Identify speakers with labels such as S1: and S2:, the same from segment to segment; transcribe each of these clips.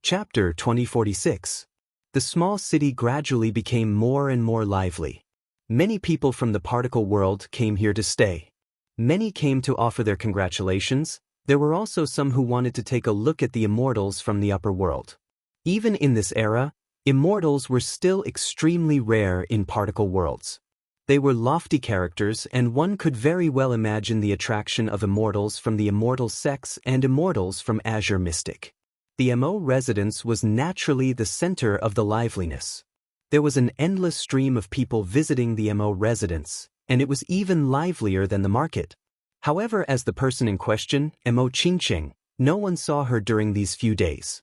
S1: Chapter 2046. The small city gradually became more and more lively. Many people from the particle world came here to stay. Many came to offer their congratulations. There were also some who wanted to take a look at the immortals from the upper world. Even in this era, immortals were still extremely rare in particle worlds. They were lofty characters, and one could very well imagine the attraction of immortals from the immortal sex and immortals from Azure Mystic. The MO residence was naturally the center of the liveliness. There was an endless stream of people visiting the MO residence, and it was even livelier than the market. However, as the person in question, MO Qingqing, no one saw her during these few days.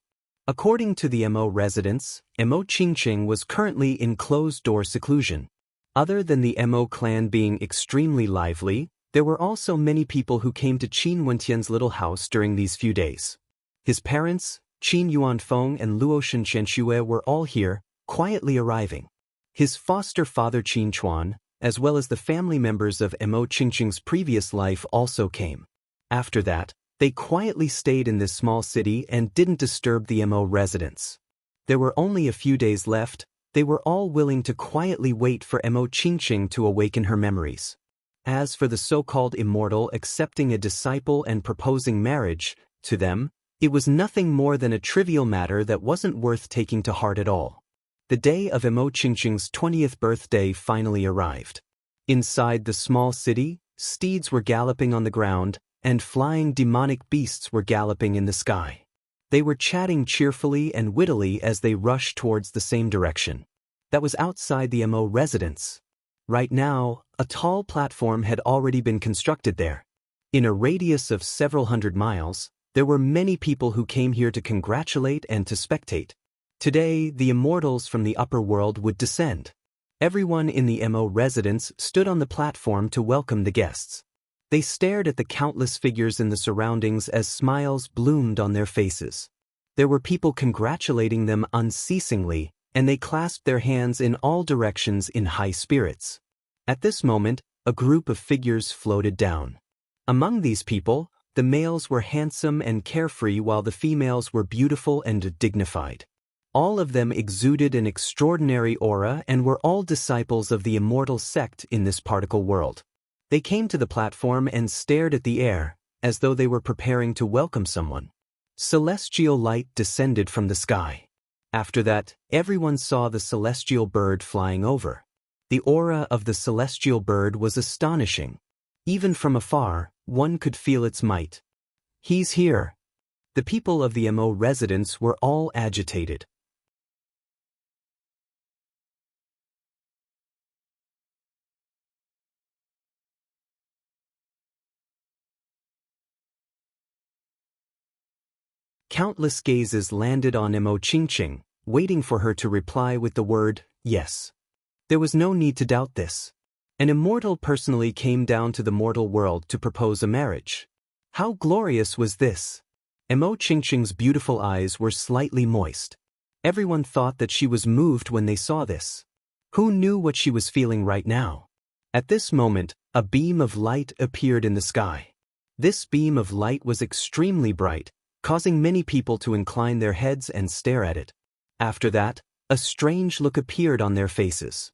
S1: According to the MO residence, MO Qingqing was currently in closed-door seclusion. Other than the MO clan being extremely lively, there were also many people who came to Qin Wentian's little house during these few days. His parents, Qin Yuanfeng and Luoshan Qianxue, were all here, quietly arriving. His foster father Qin Chuan, as well as the family members of MO Qingqing's previous life, also came. After that, they quietly stayed in this small city and didn't disturb the MO residence. There were only a few days left. They were all willing to quietly wait for MO Qingqing to awaken her memories. As for the so-called immortal accepting a disciple and proposing marriage, to them, it was nothing more than a trivial matter that wasn't worth taking to heart at all. The day of MO Qingqing's 20th birthday finally arrived. Inside the small city, steeds were galloping on the ground, and flying demonic beasts were galloping in the sky. They were chatting cheerfully and wittily as they rushed towards the same direction. That was outside the MO residence. Right now, a tall platform had already been constructed there. In a radius of several hundred miles, there were many people who came here to congratulate and to spectate. Today, the immortals from the upper world would descend. Everyone in the MO residence stood on the platform to welcome the guests. They stared at the countless figures in the surroundings as smiles bloomed on their faces. There were people congratulating them unceasingly, and they clasped their hands in all directions in high spirits. At this moment, a group of figures floated down. Among these people, the males were handsome and carefree while the females were beautiful and dignified. All of them exuded an extraordinary aura and were all disciples of the immortal sect in this particle world. They came to the platform and stared at the air, as though they were preparing to welcome someone. Celestial light descended from the sky. After that, everyone saw the celestial bird flying over. The aura of the celestial bird was astonishing. Even from afar, one could feel its might. He's here. The people of the MO residence were all agitated. Countless gazes landed on MO Qingqing, waiting for her to reply with the word, yes. There was no need to doubt this. An immortal personally came down to the mortal world to propose a marriage. How glorious was this? MO Qingqing's beautiful eyes were slightly moist. Everyone thought that she was moved when they saw this. Who knew what she was feeling right now? At this moment, a beam of light appeared in the sky. This beam of light was extremely bright, causing many people to incline their heads and stare at it. After that, a strange look appeared on their faces.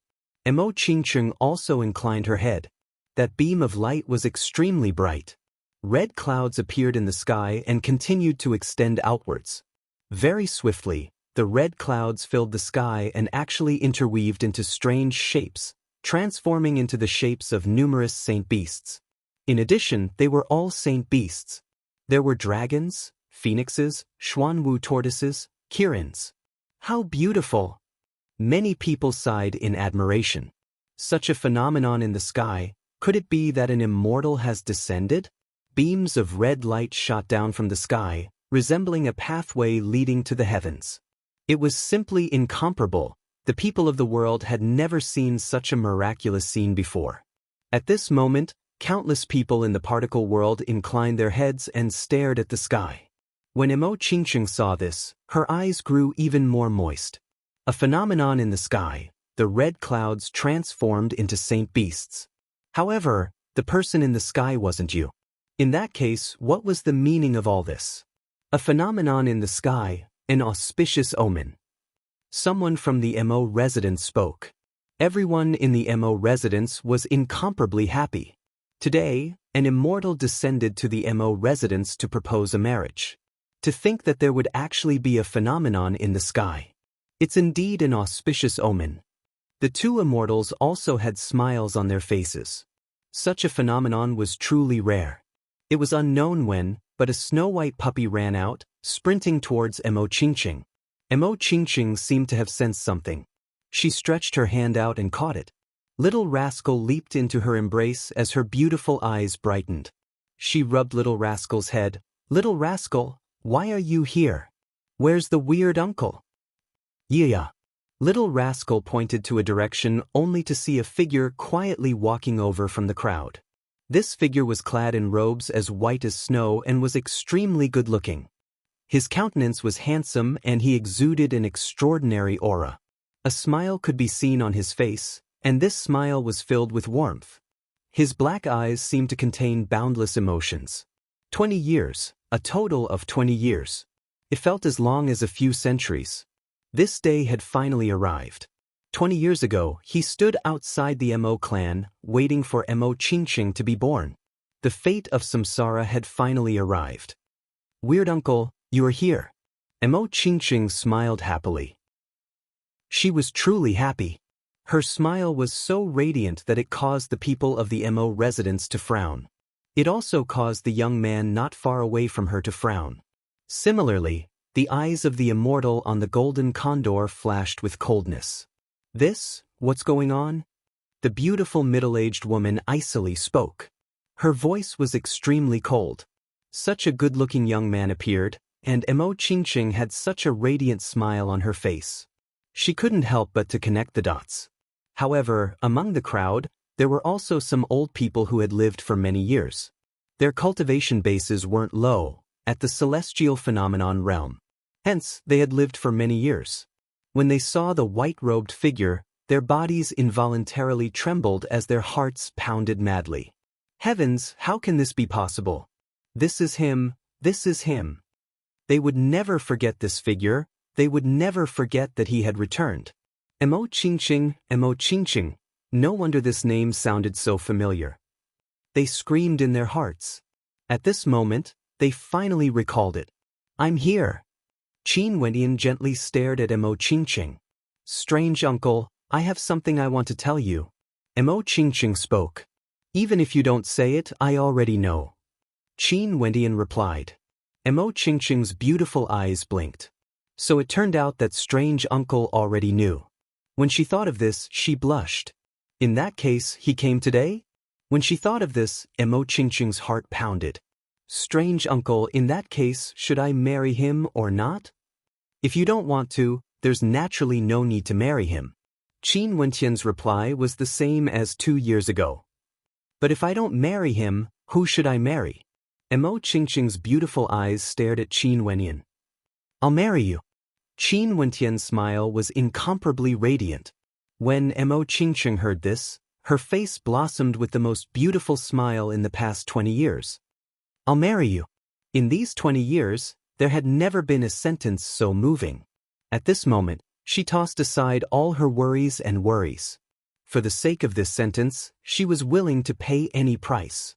S1: MO Qingqing also inclined her head. That beam of light was extremely bright. Red clouds appeared in the sky and continued to extend outwards. Very swiftly, the red clouds filled the sky and actually interweaved into strange shapes, transforming into the shapes of numerous saint beasts. In addition, they were all saint beasts. There were dragons, phoenixes, xuanwu tortoises, kirins. How beautiful! Many people sighed in admiration. Such a phenomenon in the sky, could it be that an immortal has descended? Beams of red light shot down from the sky, resembling a pathway leading to the heavens. It was simply incomparable. The people of the world had never seen such a miraculous scene before. At this moment, countless people in the particle world inclined their heads and stared at the sky. When MO Qingqing saw this, her eyes grew even more moist. A phenomenon in the sky, the red clouds transformed into saint beasts. However, the person in the sky wasn't you. In that case, what was the meaning of all this? A phenomenon in the sky, An auspicious omen. Someone from the MO residence spoke. Everyone in the MO residence was incomparably happy. Today, an immortal descended to the MO residence to propose a marriage. To think that there would actually be a phenomenon in the sky. It's indeed an auspicious omen. The two immortals also had smiles on their faces. Such a phenomenon was truly rare. It was unknown when, but a snow-white puppy ran out, sprinting towards Mo Qingqing. Mo Qingqing seemed to have sensed something. She stretched her hand out and caught it. Little Rascal leaped into her embrace as her beautiful eyes brightened. She rubbed Little Rascal's head. "Little Rascal, why are you here? Where's the weird uncle?" "Yeah." Little Rascal pointed to a direction only to see a figure quietly walking over from the crowd. This figure was clad in robes as white as snow and was extremely good-looking. His countenance was handsome and he exuded an extraordinary aura. A smile could be seen on his face, and this smile was filled with warmth. His black eyes seemed to contain boundless emotions. 20 years, a total of 20 years. It felt as long as a few centuries. This day had finally arrived. 20 years ago, he stood outside the Mo clan, waiting for Mo Qingqing to be born. The fate of Samsara had finally arrived. "Weird uncle, you are here." Mo Qingqing smiled happily. She was truly happy. Her smile was so radiant that it caused the people of the Mo residence to frown. It also caused the young man not far away from her to frown. Similarly, the eyes of the immortal on the golden condor flashed with coldness. What's going on?" The beautiful middle-aged woman icily spoke. Her voice was extremely cold. Such a good-looking young man appeared, and Mo Qingqing had such a radiant smile on her face. She couldn't help but to connect the dots. However, among the crowd, there were also some old people who had lived for many years. Their cultivation bases weren't low, at the celestial phenomenon realm. Hence, they had lived for many years. When they saw the white-robed figure, their bodies involuntarily trembled as their hearts pounded madly. Heavens, how can this be possible? This is him, this is him. They would never forget this figure, they would never forget that he had returned. Mo Qingqing, Mo Qingqing. No wonder this name sounded so familiar. They screamed in their hearts. At this moment, they finally recalled it. "I'm here." Qin Wendian gently stared at Mo Qingqing. "Strange uncle, I have something I want to tell you." Mo Qingqing spoke. "Even if you don't say it, I already know." Qin Wendian replied. Mo Qingqing's beautiful eyes blinked. So it turned out that strange uncle already knew. When she thought of this, she blushed. In that case, he came today? When she thought of this, Mo Qingqing's heart pounded. Strange uncle, in that case, should I marry him or not? If you don't want to, there's naturally no need to marry him. Qin Wendian's reply was the same as 2 years ago. But if I don't marry him, who should I marry? Mo Qingqing's beautiful eyes stared at Qin Wendian. "I'll marry you." Qin Wendian's smile was incomparably radiant. When Mo Qingqing heard this, her face blossomed with the most beautiful smile in the past 20 years. "I'll marry you." In these 20 years, there had never been a sentence so moving. At this moment, she tossed aside all her worries and worries. For the sake of this sentence, she was willing to pay any price.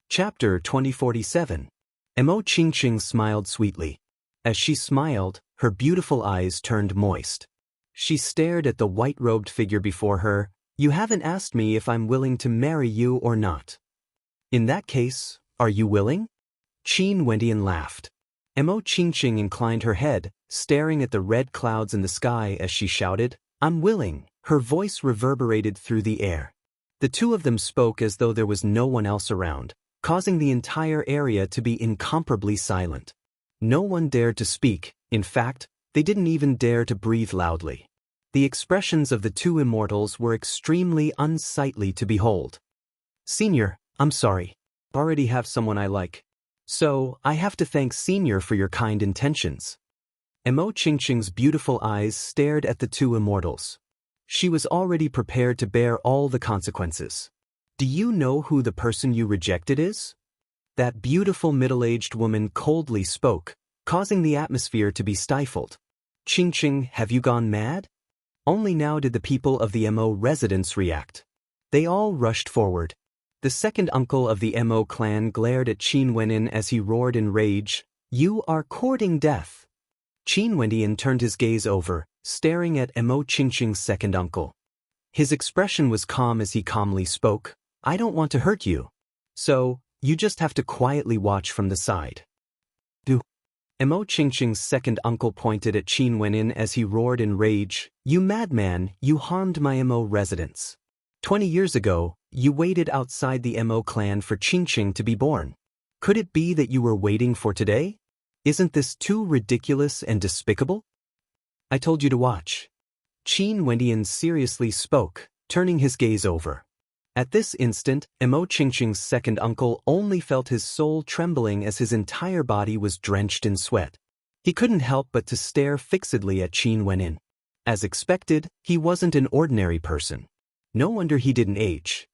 S1: Chapter 2047. Mo Qingqing smiled sweetly. As she smiled, her beautiful eyes turned moist. She stared at the white-robed figure before her. "You haven't asked me if I'm willing to marry you or not." "In that case, are you willing?" Qin Wendian laughed. Mo Qingqing inclined her head, staring at the red clouds in the sky as she shouted, "I'm willing." Her voice reverberated through the air. The two of them spoke as though there was no one else around, causing the entire area to be incomparably silent. No one dared to speak. In fact, they didn't even dare to breathe loudly. The expressions of the two immortals were extremely unsightly to behold. "Senior, I'm sorry. I already have someone I like. So, I have to thank Senior for your kind intentions." Mo Qingqing's beautiful eyes stared at the two immortals. She was already prepared to bear all the consequences. "Do you know who the person you rejected is?" That beautiful middle-aged woman coldly spoke. causing the atmosphere to be stifled. Ching Ching, have you gone mad? Only now did the people of the Mo residence react. They all rushed forward. The second uncle of the Mo clan glared at Qin Wenin as he roared in rage, "You are courting death." Qin Wenin turned his gaze over, staring at Mo Qingqing's second uncle. His expression was calm as he calmly spoke, "I don't want to hurt you. So, you just have to quietly watch from the side." Mo Qingqing's second uncle pointed at Qin Wenin as he roared in rage, "You madman, you harmed my Mo residents. 20 years ago, you waited outside the Mo clan for Qingqing to be born. Could it be that you were waiting for today? Isn't this too ridiculous and despicable? I told you to watch." Qin Wenin seriously spoke, turning his gaze over. At this instant, Mo Qingqing's second uncle only felt his soul trembling as his entire body was drenched in sweat. He couldn't help but to stare fixedly at Qin Wenin. As expected, he wasn't an ordinary person. No wonder he didn't age.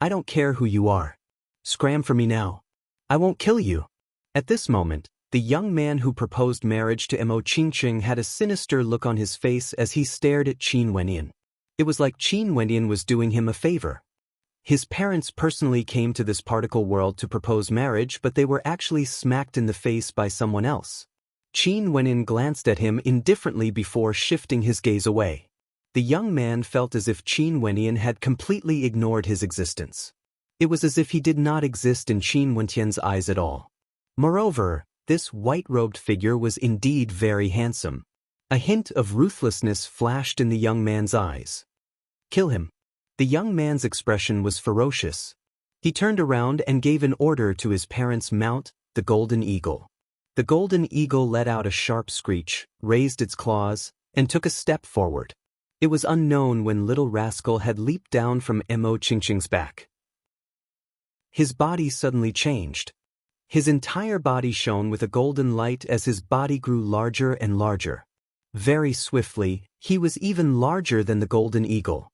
S1: "I don't care who you are. Scram for me now. I won't kill you." At this moment, the young man who proposed marriage to Mo Qingqing had a sinister look on his face as he stared at Qin Wenin. It was like Qin Wenin was doing him a favor. His parents personally came to this particle world to propose marriage, but they were actually smacked in the face by someone else. Qin Wenin glanced at him indifferently before shifting his gaze away. The young man felt as if Qin Wenin had completely ignored his existence. It was as if he did not exist in Qin Wentian's eyes at all. Moreover, this white-robed figure was indeed very handsome. A hint of ruthlessness flashed in the young man's eyes. "Kill him." The young man's expression was ferocious. He turned around and gave an order to his parents' mount, the golden eagle. The golden eagle let out a sharp screech, raised its claws, and took a step forward. It was unknown when little rascal had leaped down from Mo Qingqing's back. His body suddenly changed. His entire body shone with a golden light as his body grew larger and larger. Very swiftly, he was even larger than the golden eagle.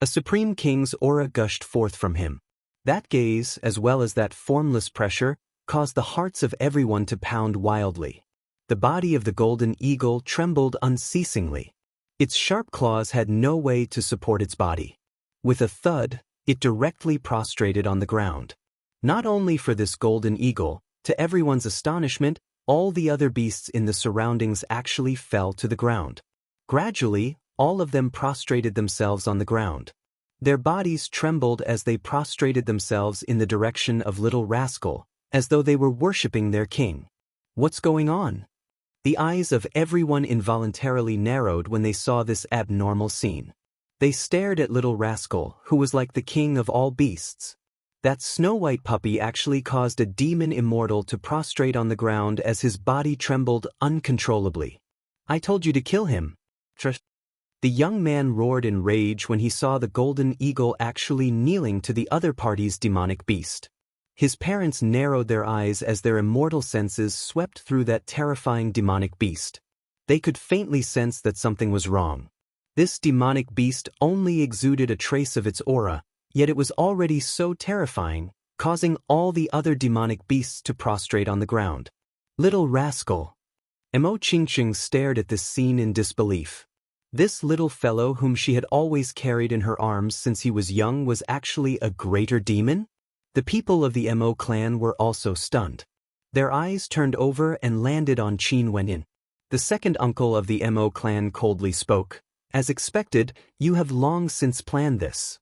S1: A supreme king's aura gushed forth from him. That gaze, as well as that formless pressure, caused the hearts of everyone to pound wildly. The body of the golden eagle trembled unceasingly. Its sharp claws had no way to support its body. With a thud, it directly prostrated on the ground. Not only for this golden eagle, to everyone's astonishment, all the other beasts in the surroundings actually fell to the ground. Gradually, all of them prostrated themselves on the ground. Their bodies trembled as they prostrated themselves in the direction of Little Rascal, as though they were worshipping their king. What's going on? The eyes of everyone involuntarily narrowed when they saw this abnormal scene. They stared at Little Rascal, who was like the king of all beasts. That snow-white puppy actually caused a demon immortal to prostrate on the ground as his body trembled uncontrollably. "I told you to kill him." The young man roared in rage when he saw the golden eagle actually kneeling to the other party's demonic beast. His parents narrowed their eyes as their immortal senses swept through that terrifying demonic beast. They could faintly sense that something was wrong. This demonic beast only exuded a trace of its aura, yet it was already so terrifying, causing all the other demonic beasts to prostrate on the ground. Little rascal! Mo Qingqing stared at this scene in disbelief. This little fellow whom she had always carried in her arms since he was young was actually a greater demon? The people of the Mo clan were also stunned. Their eyes turned over and landed on Qin Wenin. The second uncle of the Mo clan coldly spoke. "As expected, you have long since planned this.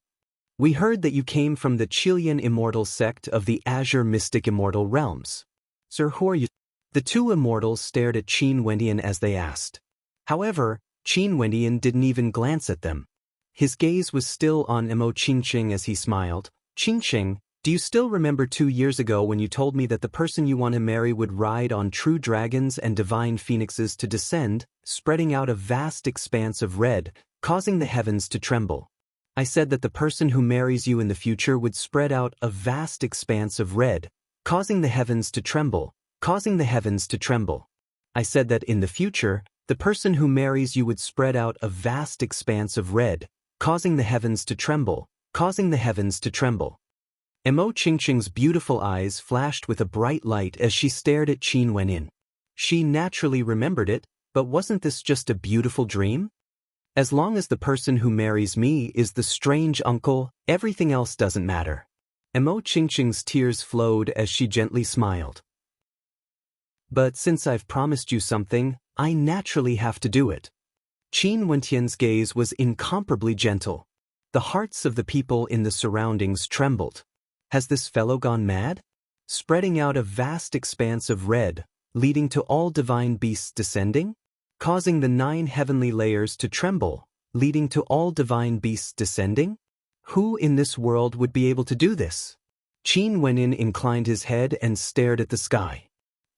S1: We heard that you came from the Chilean immortal sect of the Azure Mystic Immortal Realms. Sir, who are you?" The two immortals stared at Qin Wenin as they asked. However, Qin Wenin didn't even glance at them. His gaze was still on Mo Qingqing as he smiled. "Qingqing, do you still remember 2 years ago when you told me that the person you want to marry would ride on true dragons and divine phoenixes to descend, spreading out a vast expanse of red, causing the heavens to tremble? I said that the person who marries you in the future would spread out a vast expanse of red, causing the heavens to tremble, causing the heavens to tremble. I said that in the future, the person who marries you would spread out a vast expanse of red, causing the heavens to tremble, causing the heavens to tremble." Mo Qingqing's beautiful eyes flashed with a bright light as she stared at Qin Wenin. She naturally remembered it, but wasn't this just a beautiful dream? As long as the person who marries me is the strange uncle, everything else doesn't matter. Mo Qingqing's tears flowed as she gently smiled. But since I've promised you something, I naturally have to do it. Qin Wentian's gaze was incomparably gentle. The hearts of the people in the surroundings trembled. Has this fellow gone mad? Spreading out a vast expanse of red, leading to all divine beasts descending? Causing the 9 heavenly layers to tremble, leading to all divine beasts descending? Who in this world would be able to do this? Qin Wenin inclined his head and stared at the sky.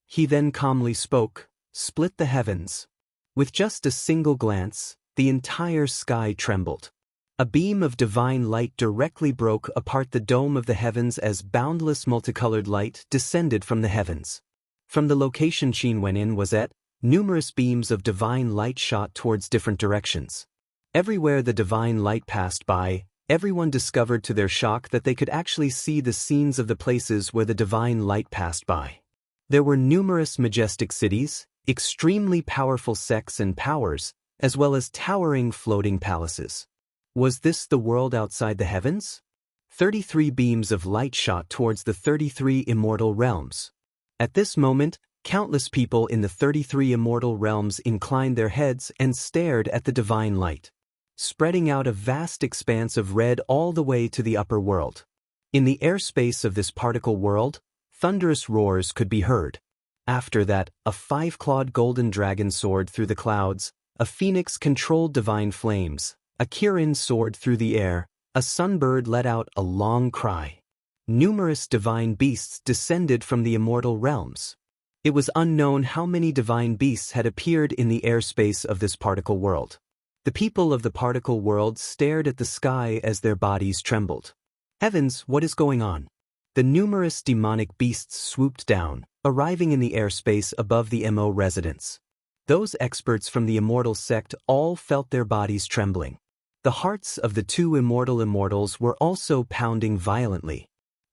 S1: He then calmly spoke, "Split the heavens." With just a single glance, the entire sky trembled. A beam of divine light directly broke apart the dome of the heavens as boundless multicolored light descended from the heavens. From the location Qin Wenin was at, numerous beams of divine light shot towards different directions. Everywhere the divine light passed by, everyone discovered to their shock that they could actually see the scenes of the places where the divine light passed by. There were numerous majestic cities, extremely powerful sects and powers, as well as towering floating palaces. Was this the world outside the heavens? 33 beams of light shot towards the 33 immortal realms. At this moment, countless people in the 33 immortal realms inclined their heads and stared at the divine light, spreading out a vast expanse of red all the way to the upper world. In the airspace of this particle world, thunderous roars could be heard. After that, a 5-clawed golden dragon soared through the clouds, a phoenix controlled divine flames, a Kirin soared through the air, a sunbird let out a long cry. Numerous divine beasts descended from the immortal realms. It was unknown how many divine beasts had appeared in the airspace of this particle world. The people of the particle world stared at the sky as their bodies trembled. Heavens, what is going on? The numerous demonic beasts swooped down, arriving in the airspace above the Mo residence. Those experts from the immortal sect all felt their bodies trembling. The hearts of the 2 immortal immortals were also pounding violently.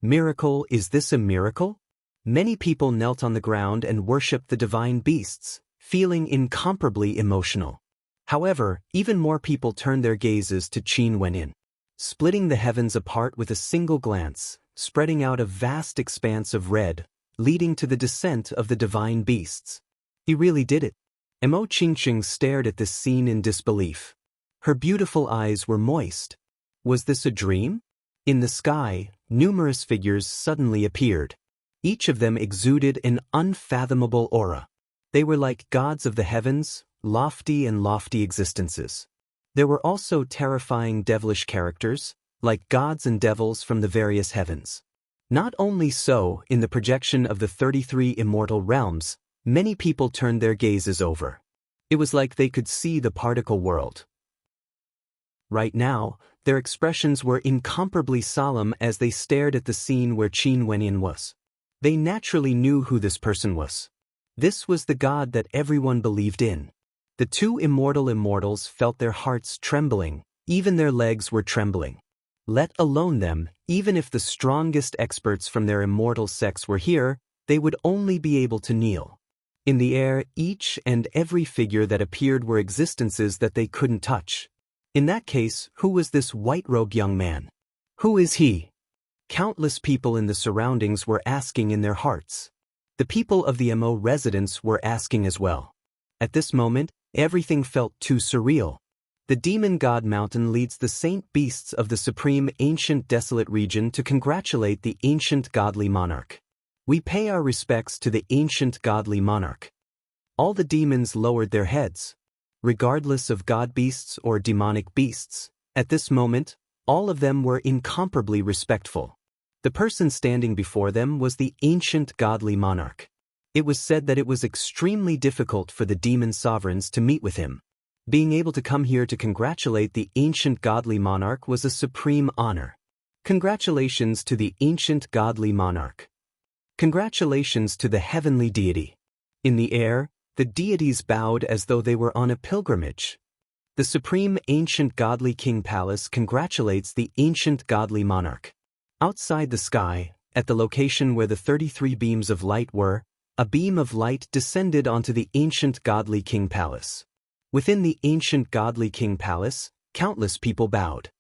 S1: Miracle, is this a miracle? Many people knelt on the ground and worshipped the divine beasts, feeling incomparably emotional. However, even more people turned their gazes to Qin Wenin. Splitting the heavens apart with a single glance, spreading out a vast expanse of red, leading to the descent of the divine beasts. He really did it. Mo Qingqing stared at this scene in disbelief. Her beautiful eyes were moist. Was this a dream? In the sky, numerous figures suddenly appeared. Each of them exuded an unfathomable aura. They were like gods of the heavens, lofty existences. There were also terrifying devilish characters, like gods and devils from the various heavens. Not only so, in the projection of the 33 immortal realms, many people turned their gazes over. It was like they could see the particle world. Right now, their expressions were incomparably solemn as they stared at the scene where Qin Wenin was. They naturally knew who this person was. This was the god that everyone believed in. The 2 immortal immortals felt their hearts trembling, even their legs were trembling. Let alone them, even if the strongest experts from their immortal sects were here, they would only be able to kneel. In the air, each and every figure that appeared were existences that they couldn't touch. In that case, who was this white-robed young man? Who is he? Countless people in the surroundings were asking in their hearts. The people of the Mo residence were asking as well. At this moment, everything felt too surreal. The demon god mountain leads the saint beasts of the supreme ancient desolate region to congratulate the ancient godly monarch. We pay our respects to the ancient godly monarch. All the demons lowered their heads. Regardless of god beasts or demonic beasts, at this moment, all of them were incomparably respectful. The person standing before them was the ancient godly monarch. It was said that it was extremely difficult for the demon sovereigns to meet with him. Being able to come here to congratulate the ancient godly monarch was a supreme honor. Congratulations to the ancient godly monarch. Congratulations to the heavenly deity. In the air, the deities bowed as though they were on a pilgrimage. The supreme ancient godly king palace congratulates the ancient godly monarch. Outside the sky, at the location where the 33 beams of light were, A beam of light descended onto the ancient godly king palace. Within the ancient godly king palace, countless people bowed.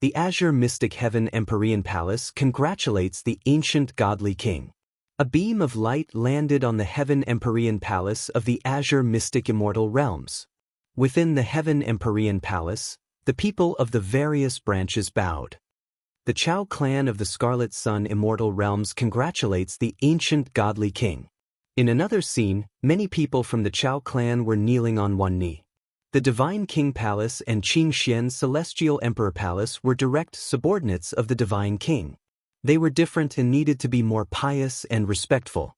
S1: The azure mystic heaven Empyrean palace congratulates the ancient godly king. A beam of light landed on the heaven Empyrean palace of the azure mystic immortal realms. Within the heaven Empyrean palace, the people of the various branches bowed. The Chao clan of the Scarlet Sun immortal realms congratulates the ancient godly king. In another scene, many people from the Chao clan were kneeling on one knee. The Divine King Palace and Qing Xian Celestial Emperor Palace were direct subordinates of the Divine King. They were different and needed to be more pious and respectful.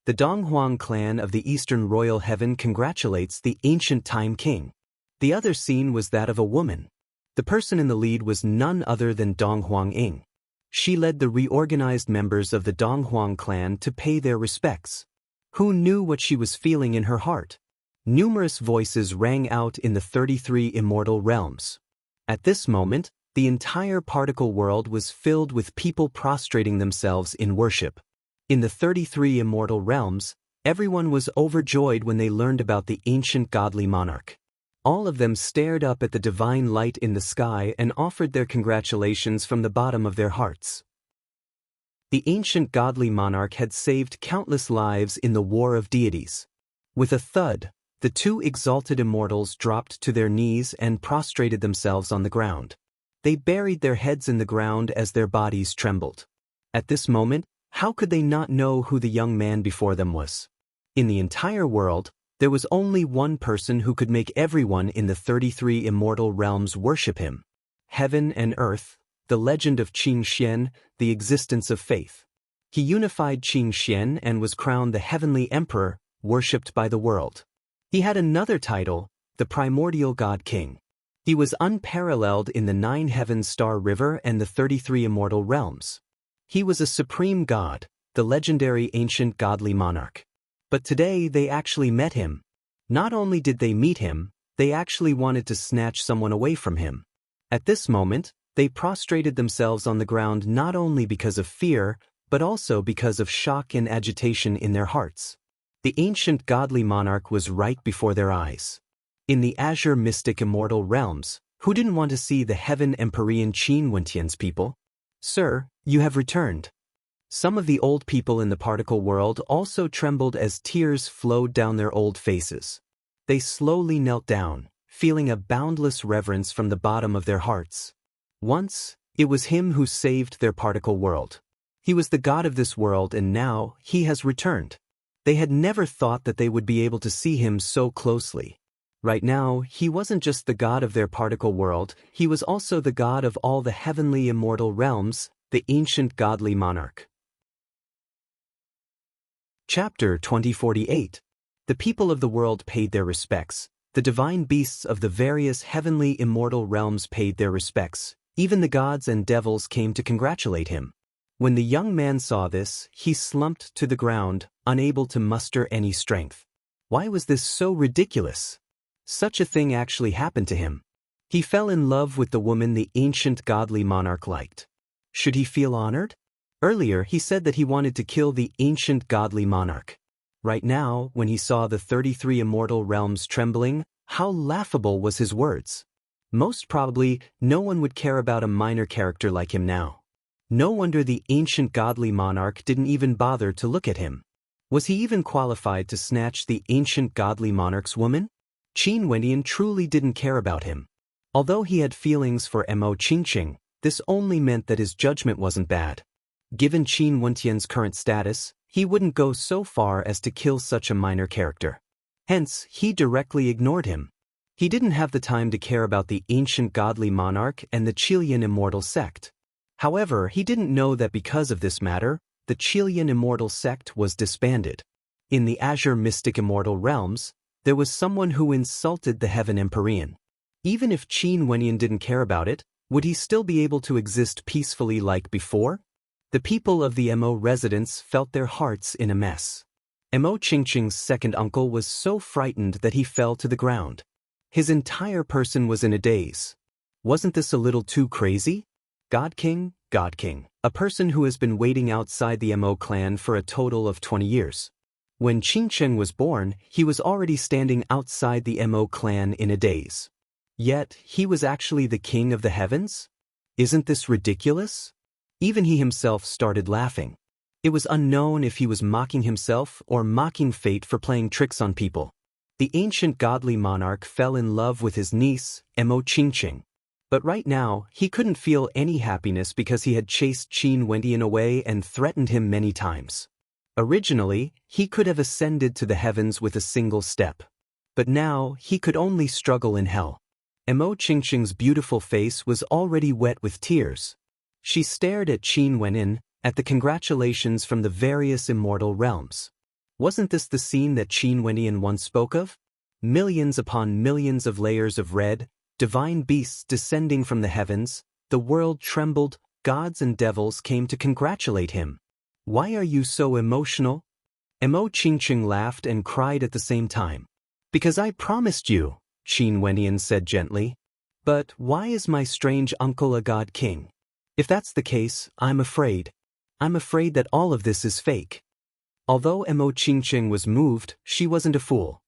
S1: The Donghuang clan of the Eastern Royal Heaven congratulates the ancient Time King. The other scene was that of a woman. The person in the lead was none other than Donghuang Ying. She led the reorganized members of the Donghuang clan to pay their respects. Who knew what she was feeling in her heart? Numerous voices rang out in the 33 immortal realms. At this moment, the entire particle world was filled with people prostrating themselves in worship. In the 33 immortal realms, everyone was overjoyed when they learned about the ancient godly monarch. All of them stared up at the divine light in the sky and offered their congratulations from the bottom of their hearts. The ancient godly monarch had saved countless lives in the War of Deities. With a thud, the two exalted immortals dropped to their knees and prostrated themselves on the ground. They buried their heads in the ground as their bodies trembled. At this moment, how could they not know who the young man before them was? In the entire world, there was only one person who could make everyone in the 33 immortal realms worship him. Heaven and earth, the legend of Qing Xian, the existence of faith. He unified Qing Xian and was crowned the heavenly emperor, worshipped by the world. He had another title, the primordial God King. He was unparalleled in the 9 heavens star river and the 33 immortal realms. He was a supreme god, the legendary ancient godly monarch. But today they actually met him. Not only did they meet him, they actually wanted to snatch someone away from him. At this moment, they prostrated themselves on the ground not only because of fear, but also because of shock and agitation in their hearts. The ancient godly monarch was right before their eyes. In the azure mystic immortal realms, who didn't want to see the heaven Empyrean Qin Wentian's people? Sir, you have returned. Some of the old people in the particle world also trembled as tears flowed down their old faces. They slowly knelt down, feeling a boundless reverence from the bottom of their hearts. Once, it was him who saved their particle world. He was the god of this world and now he has returned. They had never thought that they would be able to see him so closely. Right now, he wasn't just the god of their particle world, he was also the god of all the heavenly immortal realms, the ancient godly monarch. Chapter 2048. The people of the world paid their respects. The divine beasts of the various heavenly immortal realms paid their respects. Even the gods and devils came to congratulate him. When the young man saw this, he slumped to the ground, unable to muster any strength. Why was this so ridiculous? Such a thing actually happened to him. He fell in love with the woman the ancient godly monarch liked. Should he feel honored? Earlier he said that he wanted to kill the ancient godly monarch. Right now, when he saw the 33 immortal realms trembling, how laughable was his words. Most probably, no one would care about a minor character like him now. No wonder the ancient godly monarch didn't even bother to look at him. Was he even qualified to snatch the ancient godly monarch's woman? Qin Wendian truly didn't care about him. Although he had feelings for Mo Qingqing, this only meant that his judgment wasn't bad. Given Qin Wentian's current status, he wouldn't go so far as to kill such a minor character. Hence, he directly ignored him. He didn't have the time to care about the ancient godly monarch and the Qilian immortal sect. However, he didn't know that because of this matter, the Qilian immortal sect was disbanded. In the azure mystic immortal realms, there was someone who insulted the heaven Empyrean. Even if Qin Wendian didn't care about it, would he still be able to exist peacefully like before? The people of the Mo residence felt their hearts in a mess. Mo Qingqing's second uncle was so frightened that he fell to the ground. His entire person was in a daze. Wasn't this a little too crazy? God King, a person who has been waiting outside the Mo clan for a total of 20 years. When Qingcheng was born, he was already standing outside the Mo clan in a daze. Yet, he was actually the king of the heavens? Isn't this ridiculous? Even he himself started laughing. It was unknown if he was mocking himself or mocking fate for playing tricks on people. The ancient godly monarch fell in love with his niece, Mo Qingcheng. But right now, he couldn't feel any happiness because he had chased Qin Wendian away and threatened him many times. Originally, he could have ascended to the heavens with a single step. But now, he could only struggle in hell. Mo Qingcheng's beautiful face was already wet with tears. She stared at Qin Wendian, at the congratulations from the various immortal realms. Wasn't this the scene that Qin Wendian once spoke of? Millions upon millions of layers of red, divine beasts descending from the heavens, the world trembled, gods and devils came to congratulate him. Why are you so emotional? Mo Qingcheng laughed and cried at the same time. Because I promised you, Qin Wendian said gently. But why is my strange uncle a god king? If that's the case, I'm afraid that all of this is fake. Although Mo Qingcheng was moved, she wasn't a fool.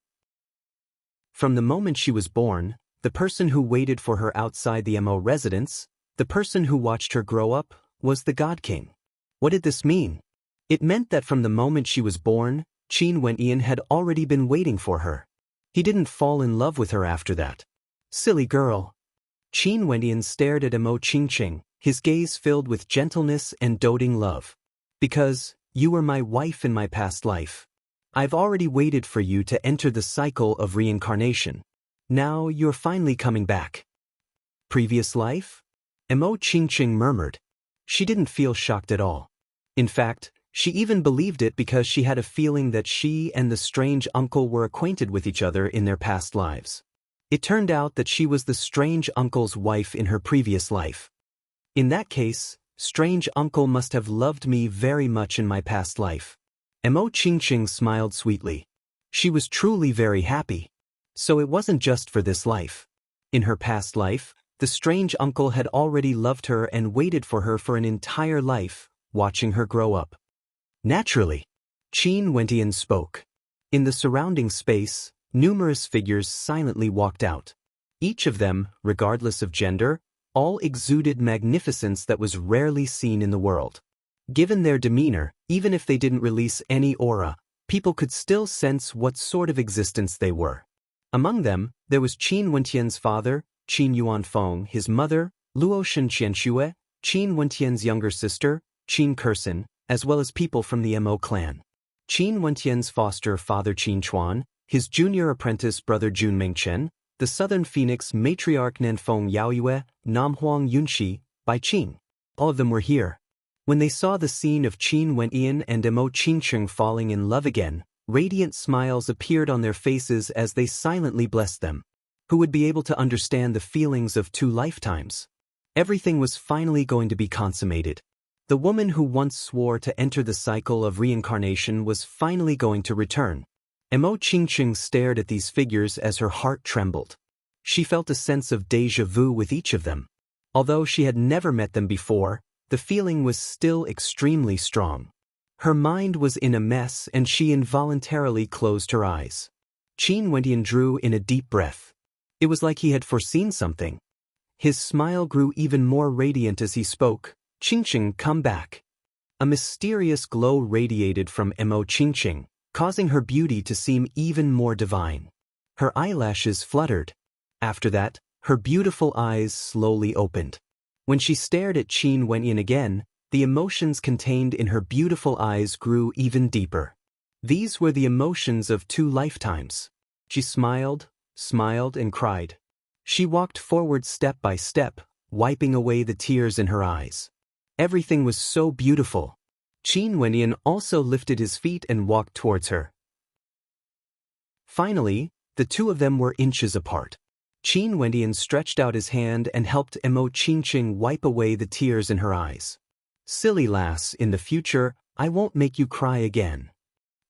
S1: From the moment she was born, the person who waited for her outside the Mo residence, the person who watched her grow up, was the God King. What did this mean? It meant that from the moment she was born, Qin Wendian had already been waiting for her. He didn't fall in love with her after that. Silly girl. Qin Wendian stared at Mo Qingcheng, his gaze filled with gentleness and doting love. Because you were my wife in my past life. I've already waited for you to enter the cycle of reincarnation. Now you're finally coming back. Previous life? Mo Qingcheng murmured. She didn't feel shocked at all. In fact, she even believed it because she had a feeling that she and the strange uncle were acquainted with each other in their past lives. It turned out that she was the strange uncle's wife in her previous life. In that case, strange uncle must have loved me very much in my past life. Mo Qingcheng smiled sweetly. She was truly very happy. So it wasn't just for this life. In her past life, the strange uncle had already loved her and waited for her for an entire life, watching her grow up. Naturally, Qin Wendian spoke. In the surrounding space, numerous figures silently walked out. Each of them, regardless of gender, all exuded magnificence that was rarely seen in the world. Given their demeanor, even if they didn't release any aura, people could still sense what sort of existence they were. Among them, there was Qin Wendian's father, Qin Yuanfeng, his mother, Luo Shenqianxue, Qin Wendian's younger sister, Qin Kersen, as well as people from the Mo clan. Qin Wendian's foster father Qin Chuan, his junior apprentice brother Jun Mengchen, the southern phoenix matriarch Nanfeng Yaoyue, Namhuang Yunxi, by Qin. All of them were here. When they saw the scene of Qin Wendian and Mo Qingcheng falling in love again, radiant smiles appeared on their faces as they silently blessed them. Who would be able to understand the feelings of 2 lifetimes? Everything was finally going to be consummated. The woman who once swore to enter the cycle of reincarnation was finally going to return. Mo Qingcheng stared at these figures as her heart trembled. She felt a sense of déjà vu with each of them. Although she had never met them before, the feeling was still extremely strong. Her mind was in a mess and she involuntarily closed her eyes. Qin Wendian drew in a deep breath. It was like he had foreseen something. His smile grew even more radiant as he spoke. Qingcheng, come back. A mysterious glow radiated from Mo Qingcheng, causing her beauty to seem even more divine. Her eyelashes fluttered. After that, her beautiful eyes slowly opened. When she stared at Qin Wendian again, the emotions contained in her beautiful eyes grew even deeper. These were the emotions of 2 lifetimes. She smiled and cried. She walked forward step by step, wiping away the tears in her eyes. Everything was so beautiful. Qin Wendian also lifted his feet and walked towards her. Finally, the 2 of them were inches apart. Qin Wendian stretched out his hand and helped Mo Qingcheng wipe away the tears in her eyes. Silly lass, in the future, I won't make you cry again.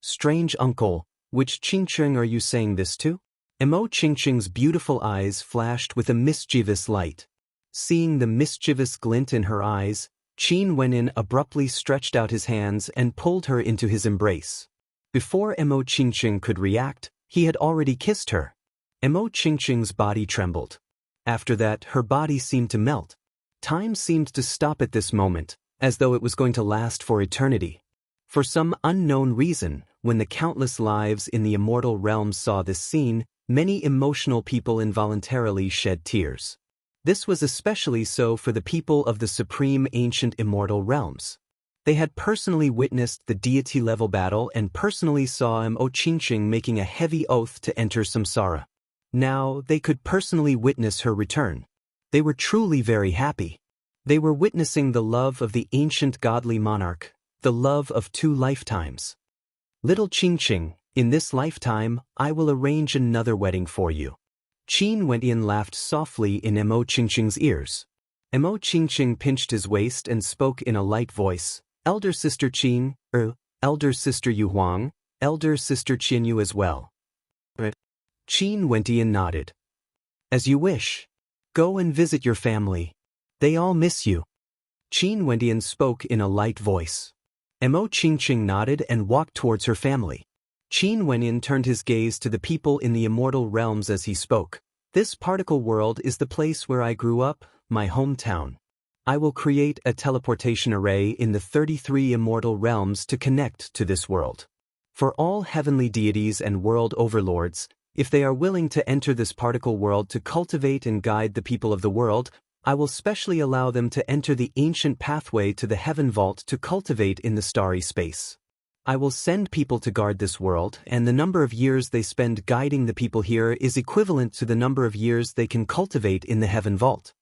S1: Strange uncle, which Qingcheng are you saying this to? Mo Qingcheng's beautiful eyes flashed with a mischievous light. Seeing the mischievous glint in her eyes, Qin Wendian abruptly stretched out his hands and pulled her into his embrace. Before Mo Qingqing could react, he had already kissed her. Mo Qingqing's body trembled. After that, her body seemed to melt. Time seemed to stop at this moment, as though it was going to last for eternity. For some unknown reason, when the countless lives in the immortal realms saw this scene, many emotional people involuntarily shed tears. This was especially so for the people of the supreme ancient immortal realms. They had personally witnessed the deity-level battle and personally saw Mo Qingqing making a heavy oath to enter samsara. Now, they could personally witness her return. They were truly very happy. They were witnessing the love of the ancient godly monarch, the love of 2 lifetimes. Little Qingqing, in this lifetime, I will arrange another wedding for you. Qin Wendian laughed softly in Mo Qingqing's ears. Mo Qingqing pinched his waist and spoke in a light voice. Elder sister Qin, elder sister Yu Huang, elder sister Qin Yu as well. Qin Wendian nodded. As you wish. Go and visit your family. They all miss you. Qin Wendian spoke in a light voice. Mo Qingqing nodded and walked towards her family. Qin Wendian turned his gaze to the people in the immortal realms as he spoke. This particle world is the place where I grew up, my hometown. I will create a teleportation array in the 33 immortal realms to connect to this world. For all heavenly deities and world overlords, if they are willing to enter this particle world to cultivate and guide the people of the world, I will specially allow them to enter the ancient pathway to the heaven vault to cultivate in the starry space. I will send people to guard this world, and the number of years they spend guiding the people here is equivalent to the number of years they can cultivate in the heaven vault.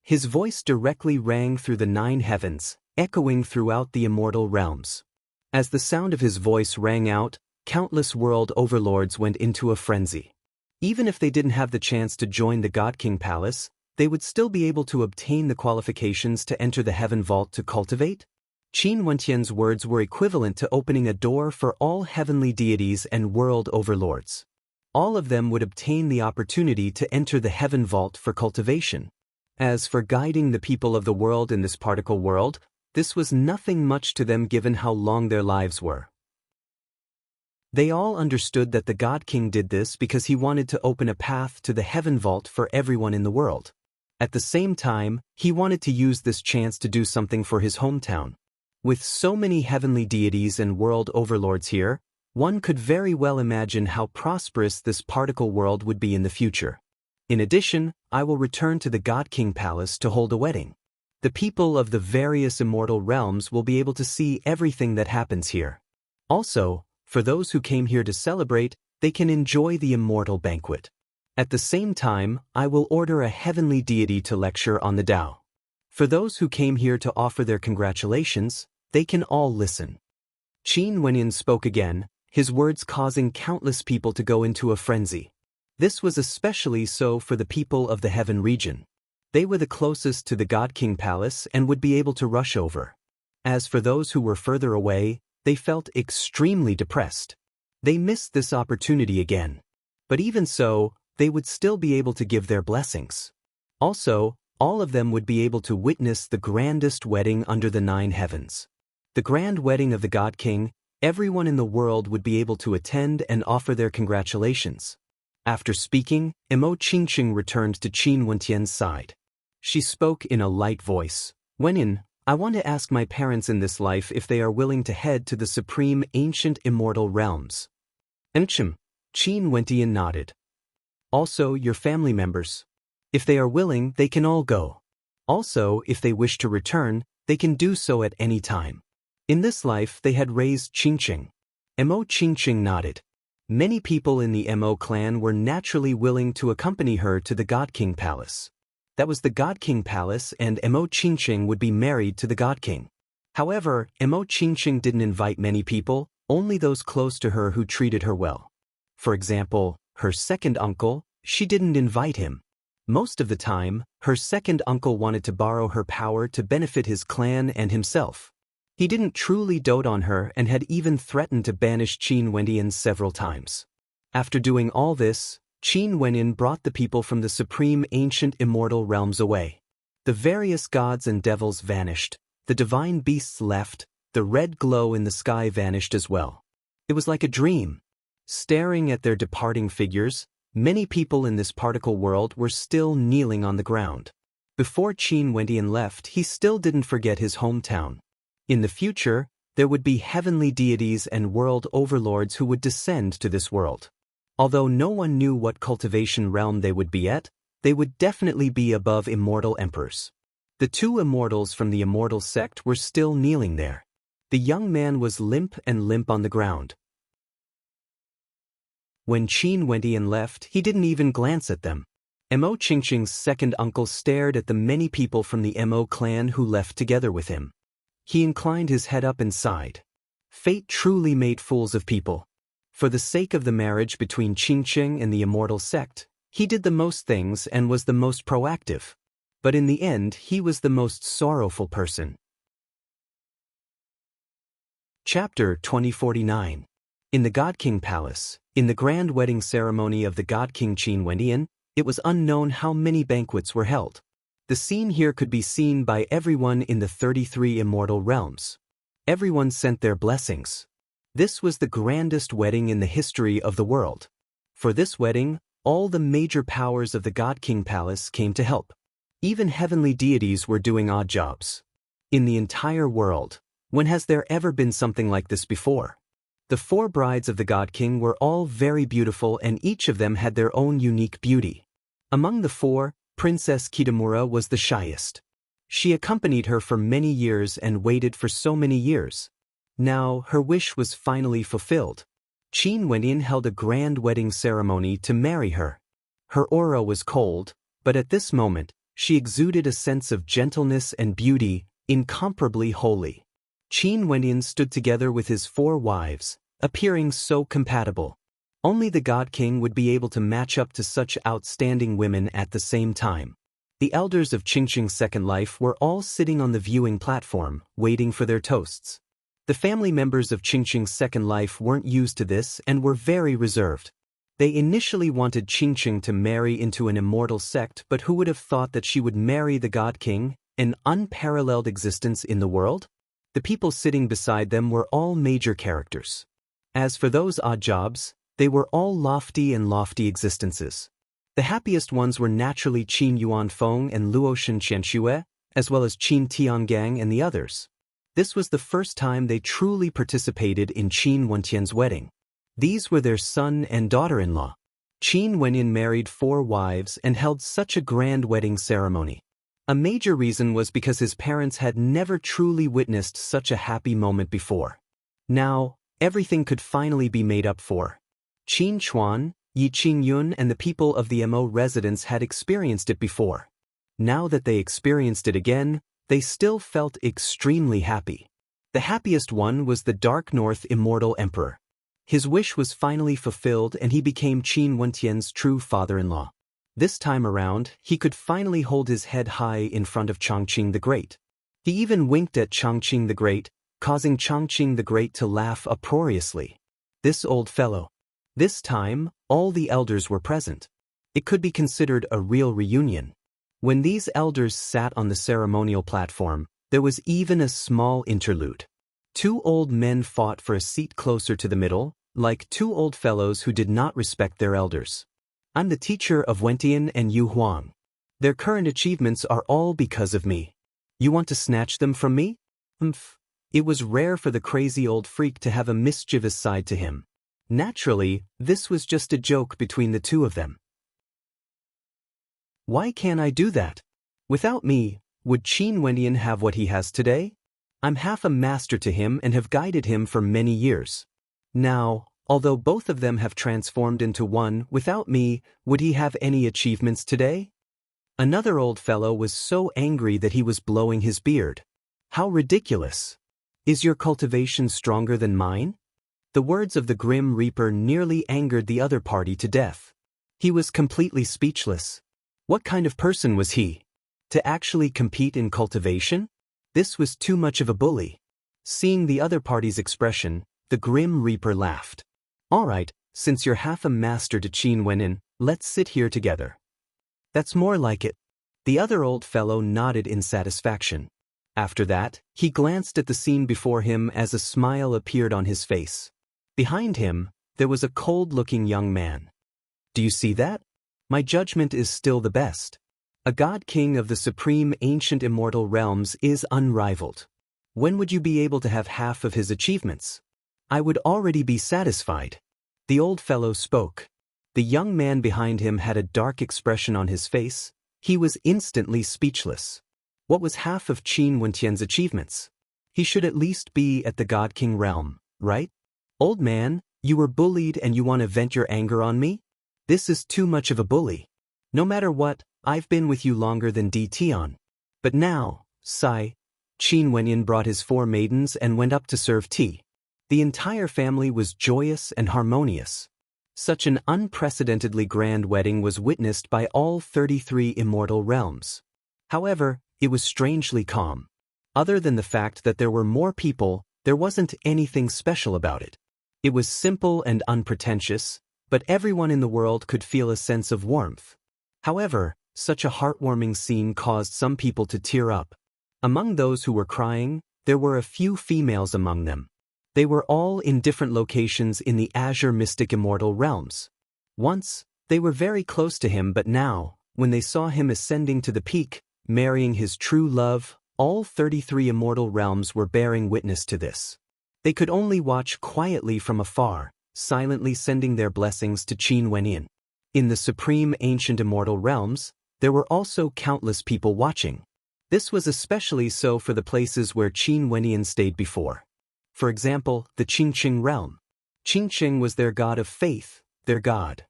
S1: His voice directly rang through the 9 heavens, echoing throughout the immortal realms. As the sound of his voice rang out, countless world overlords went into a frenzy. Even if they didn't have the chance to join the God King Palace, they would still be able to obtain the qualifications to enter the heaven vault to cultivate. Qin Wendian's words were equivalent to opening a door for all heavenly deities and world overlords. All of them would obtain the opportunity to enter the heaven vault for cultivation. As for guiding the people of the world in this particle world, this was nothing much to them given how long their lives were. They all understood that the God King did this because he wanted to open a path to the heaven vault for everyone in the world. At the same time, he wanted to use this chance to do something for his hometown. With so many heavenly deities and world overlords here, one could very well imagine how prosperous this particle world would be in the future. In addition, I will return to the God King Palace to hold a wedding. The people of the various immortal realms will be able to see everything that happens here. Also, for those who came here to celebrate, they can enjoy the immortal banquet. At the same time, I will order a heavenly deity to lecture on the Tao. For those who came here to offer their congratulations, they can all listen. Qin Wendian spoke again, his words causing countless people to go into a frenzy. This was especially so for the people of the heaven region. They were the closest to the God King Palace and would be able to rush over. As for those who were further away, they felt extremely depressed. They missed this opportunity again. But even so, they would still be able to give their blessings. Also, all of them would be able to witness the grandest wedding under the 9 heavens. The grand wedding of the God King, everyone in the world would be able to attend and offer their congratulations. After speaking, Mo Qingqing returned to Qin Wendian's side. She spoke in a light voice. Wendian, I want to ask my parents in this life if they are willing to head to the supreme ancient immortal realms. Qin Wendian nodded. Also, your family members. If they are willing, they can all go. Also, if they wish to return, they can do so at any time. In this life, they had raised Qingqing. Mo Qingqing nodded. Many people in the Mo clan were naturally willing to accompany her to the God King Palace. That was the God King Palace, and Mo Qingqing would be married to the God King. However, Mo Qingqing didn't invite many people, only those close to her who treated her well. For example, her second uncle, she didn't invite him. Most of the time, her second uncle wanted to borrow her power to benefit his clan and himself. He didn't truly dote on her and had even threatened to banish Qin Wendian several times. After doing all this, Qin Wendian brought the people from the supreme ancient immortal realms away. The various gods and devils vanished, the divine beasts left, the red glow in the sky vanished as well. It was like a dream. Staring at their departing figures, many people in this particle world were still kneeling on the ground. Before Qin Wendian left, he still didn't forget his hometown. In the future, there would be heavenly deities and world overlords who would descend to this world. Although no one knew what cultivation realm they would be at, they would definitely be above immortal emperors. The two immortals from the immortal sect were still kneeling there. The young man was limp on the ground. When Qin Wendian left, he didn't even glance at them. Mo Qingqing's second uncle stared at the many people from the Mo clan who left together with him. He inclined his head up and sighed. Fate truly made fools of people. For the sake of the marriage between Qingqing and the immortal sect, he did the most things and was the most proactive. But in the end, he was the most sorrowful person. Chapter 2049. In the God King Palace, in the grand wedding ceremony of the God King Qin Wendian, it was unknown how many banquets were held. The scene here could be seen by everyone in the 33 immortal realms. Everyone sent their blessings. This was the grandest wedding in the history of the world. For this wedding, all the major powers of the God King Palace came to help. Even heavenly deities were doing odd jobs. In the entire world, when has there ever been something like this before? The 4 brides of the God King were all very beautiful, and each of them had their own unique beauty. Among the 4, Princess Kitamura was the shyest. She accompanied her for many years and waited for so many years. Now, her wish was finally fulfilled. Qin Wendian held a grand wedding ceremony to marry her. Her aura was cold, but at this moment, she exuded a sense of gentleness and beauty, incomparably holy. Qin Wendian stood together with his 4 wives, appearing so compatible. Only the God King would be able to match up to such outstanding women at the same time. The elders of Qingqing's second life were all sitting on the viewing platform, waiting for their toasts. The family members of Qingqing's second life weren't used to this and were very reserved. They initially wanted Qingqing to marry into an immortal sect, but who would have thought that she would marry the God King, an unparalleled existence in the world? The people sitting beside them were all major characters. As for those odd jobs, they were all lofty existences. The happiest ones were naturally Qin Yuanfeng and Luoshan Qianxue, as well as Qin Tiangang and the others. This was the first time they truly participated in Qin Wentian's wedding. These were their son and daughter-in-law. Qin Wendian married 4 wives and held such a grand wedding ceremony. A major reason was because his parents had never truly witnessed such a happy moment before. Now, everything could finally be made up for. Qin Chuan, Yi Qingyun and the people of the Mo residence had experienced it before. Now that they experienced it again, they still felt extremely happy. The happiest one was the Dark North Immortal Emperor. His wish was finally fulfilled and he became Qin Wentian's true father-in-law. This time around, he could finally hold his head high in front of Chongqing the Great. He even winked at Chongqing the Great, causing Chongqing the Great to laugh uproariously. This old fellow. This time, all the elders were present. It could be considered a real reunion. When these elders sat on the ceremonial platform, there was even a small interlude. 2 old men fought for a seat closer to the middle, like 2 old fellows who did not respect their elders. I'm the teacher of Wentian and Yu Huang. Their current achievements are all because of me. You want to snatch them from me? It was rare for the crazy old freak to have a mischievous side to him. Naturally, this was just a joke between the 2 of them. Why can't I do that? Without me, would Qin Wendian have what he has today? I'm half a master to him and have guided him for many years. Now, although both of them have transformed into one, without me, would he have any achievements today? Another old fellow was so angry that he was blowing his beard. How ridiculous! Is your cultivation stronger than mine? The words of the Grim Reaper nearly angered the other party to death. He was completely speechless. What kind of person was he? To actually compete in cultivation? This was too much of a bully. Seeing the other party's expression, the Grim Reaper laughed. All right, since you're half a master to Qin Wendian, let's sit here together. That's more like it. The other old fellow nodded in satisfaction. After that, he glanced at the scene before him as a smile appeared on his face. Behind him, there was a cold-looking young man. Do you see that? My judgment is still the best. A god king of the supreme ancient immortal realms is unrivaled. When would you be able to have half of his achievements? I would already be satisfied. The old fellow spoke. The young man behind him had a dark expression on his face. He was instantly speechless. What was half of Qin Wentian's achievements? He should at least be at the God King realm, right? Old man, you were bullied and you want to vent your anger on me? This is too much of a bully. No matter what, I've been with you longer than Tion. But now, sigh. Qin Wenyan brought his 4 maidens and went up to serve tea. The entire family was joyous and harmonious. Such an unprecedentedly grand wedding was witnessed by all 33 immortal realms. However, it was strangely calm. Other than the fact that there were more people, there wasn't anything special about it. It was simple and unpretentious, but everyone in the world could feel a sense of warmth. However, such a heartwarming scene caused some people to tear up. Among those who were crying, there were a few females among them. They were all in different locations in the Azure Mystic Immortal realms. Once, they were very close to him, but now, when they saw him ascending to the peak, marrying his true love, all 33 immortal realms were bearing witness to this. They could only watch quietly from afar, silently sending their blessings to Qin Wenyan. In the supreme ancient immortal realms, there were also countless people watching. This was especially so for the places where Qin Wenyan stayed before. For example, the Qingqing realm. Qingqing was their god of faith, their god.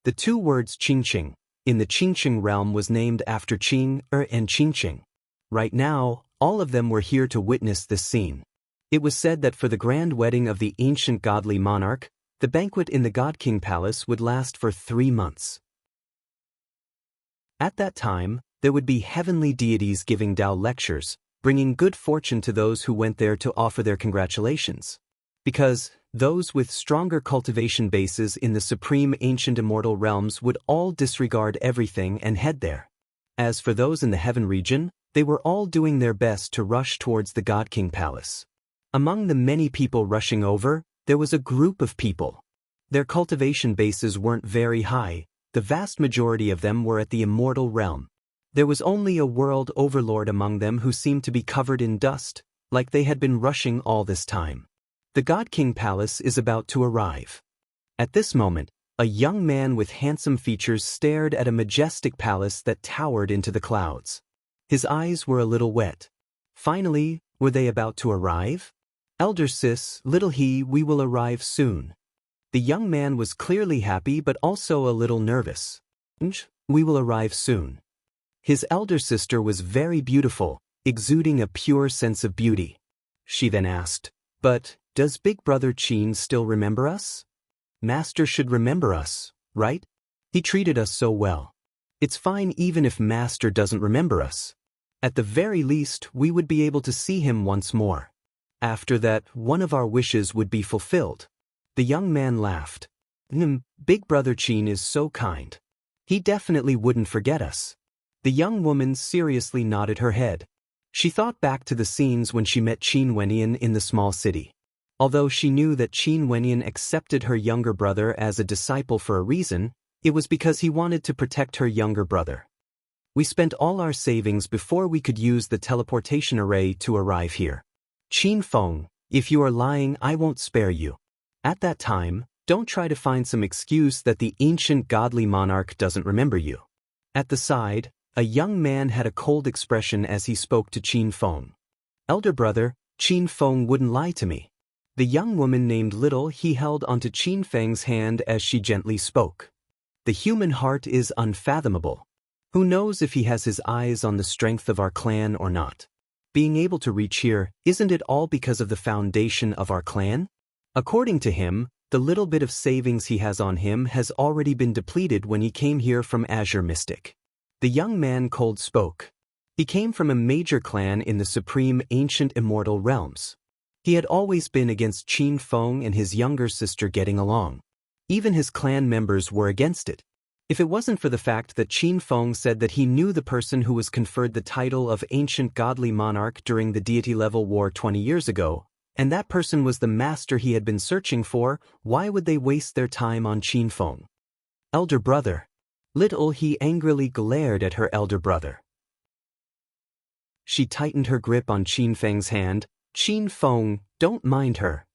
S1: The 2 words Qingqing in the Qingqing realm was named after Qing and Qingqing. Right now, all of them were here to witness this scene. It was said that for the grand wedding of the ancient godly monarch, the banquet in the God King Palace would last for 3 months. At that time, there would be heavenly deities giving Tao lectures, bringing good fortune to those who went there to offer their congratulations. Because those with stronger cultivation bases in the supreme ancient immortal realms would all disregard everything and head there. As for those in the heaven region, they were all doing their best to rush towards the God King Palace. Among the many people rushing over, there was a group of people. Their cultivation bases weren't very high. The vast majority of them were at the immortal realm. There was only a world overlord among them who seemed to be covered in dust, like they had been rushing all this time. The God King Palace is about to arrive. At this moment, a young man with handsome features stared at a majestic palace that towered into the clouds. His eyes were a little wet. Finally, were they about to arrive? Elder sis, little he, we will arrive soon. The young man was clearly happy but also a little nervous. We will arrive soon. His elder sister was very beautiful, exuding a pure sense of beauty. She then asked, but, does Big Brother Qin still remember us? Master should remember us, right? He treated us so well. It's fine even if Master doesn't remember us. At the very least, we would be able to see him once more. After that, one of our wishes would be fulfilled. The young man laughed. Big Brother Qin is so kind. He definitely wouldn't forget us. The young woman seriously nodded her head. She thought back to the scenes when she met Qin Wenyan in the small city. Although she knew that Qin Wenyan accepted her younger brother as a disciple for a reason, it was because he wanted to protect her younger brother. We spent all our savings before we could use the teleportation array to arrive here. Qin Feng, if you are lying, I won't spare you. At that time, don't try to find some excuse that the ancient godly monarch doesn't remember you. At the side, a young man had a cold expression as he spoke to Qin Feng. Elder brother, Qin Feng wouldn't lie to me. The young woman named Little He held onto Qin Feng's hand as she gently spoke. The human heart is unfathomable. Who knows if he has his eyes on the strength of our clan or not? Being able to reach here, isn't it all because of the foundation of our clan? According to him, the little bit of savings he has on him has already been depleted when he came here from Azure Mystic. The young man cold spoke. He came from a major clan in the supreme ancient immortal realms. He had always been against Qin Feng and his younger sister getting along. Even his clan members were against it. If it wasn't for the fact that Qin Feng said that he knew the person who was conferred the title of Ancient Godly Monarch during the deity-level war 20 years ago, And that person was the master he had been searching for. Why would they waste their time on Qin Feng? Elder brother. Little He angrily glared at her elder brother. She tightened her grip on Qin Feng's hand. Qin Feng, don't mind her.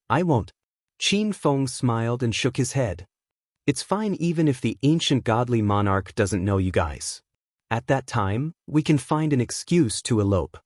S1: I won't. Qin Feng smiled and shook his head. It's fine even if the ancient godly monarch doesn't know you guys. At that time, we can find an excuse to elope.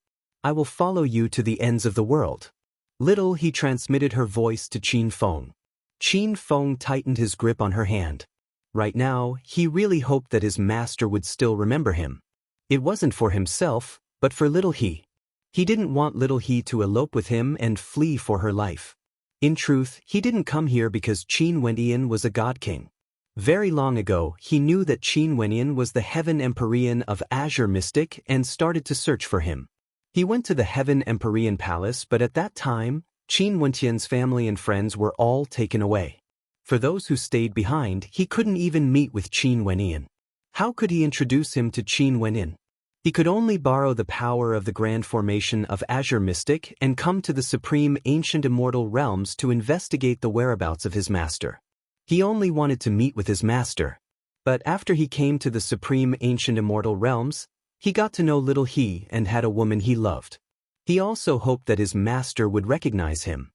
S1: I will follow you to the ends of the world. Little He transmitted her voice to Qin Feng. Qin Feng tightened his grip on her hand. Right now, he really hoped that his master would still remember him. It wasn't for himself, but for Little He. He didn't want Little He to elope with him and flee for her life. In truth, he didn't come here because Qin Wenyan was a god king. Very long ago, he knew that Qin Wenyan was the Heaven Empyrean of Azure Mystic and started to search for him. He went to the Heaven Empyrean Palace, but at that time, Qin Wenyan's family and friends were all taken away. For those who stayed behind, he couldn't even meet with Qin Wenyan. How could he introduce him to Qin Wenyan? He could only borrow the power of the grand formation of Azure Mystic and come to the supreme ancient immortal realms to investigate the whereabouts of his master. He only wanted to meet with his master. But after he came to the supreme ancient immortal realms, he got to know Little He and had a woman he loved. He also hoped that his master would recognize him.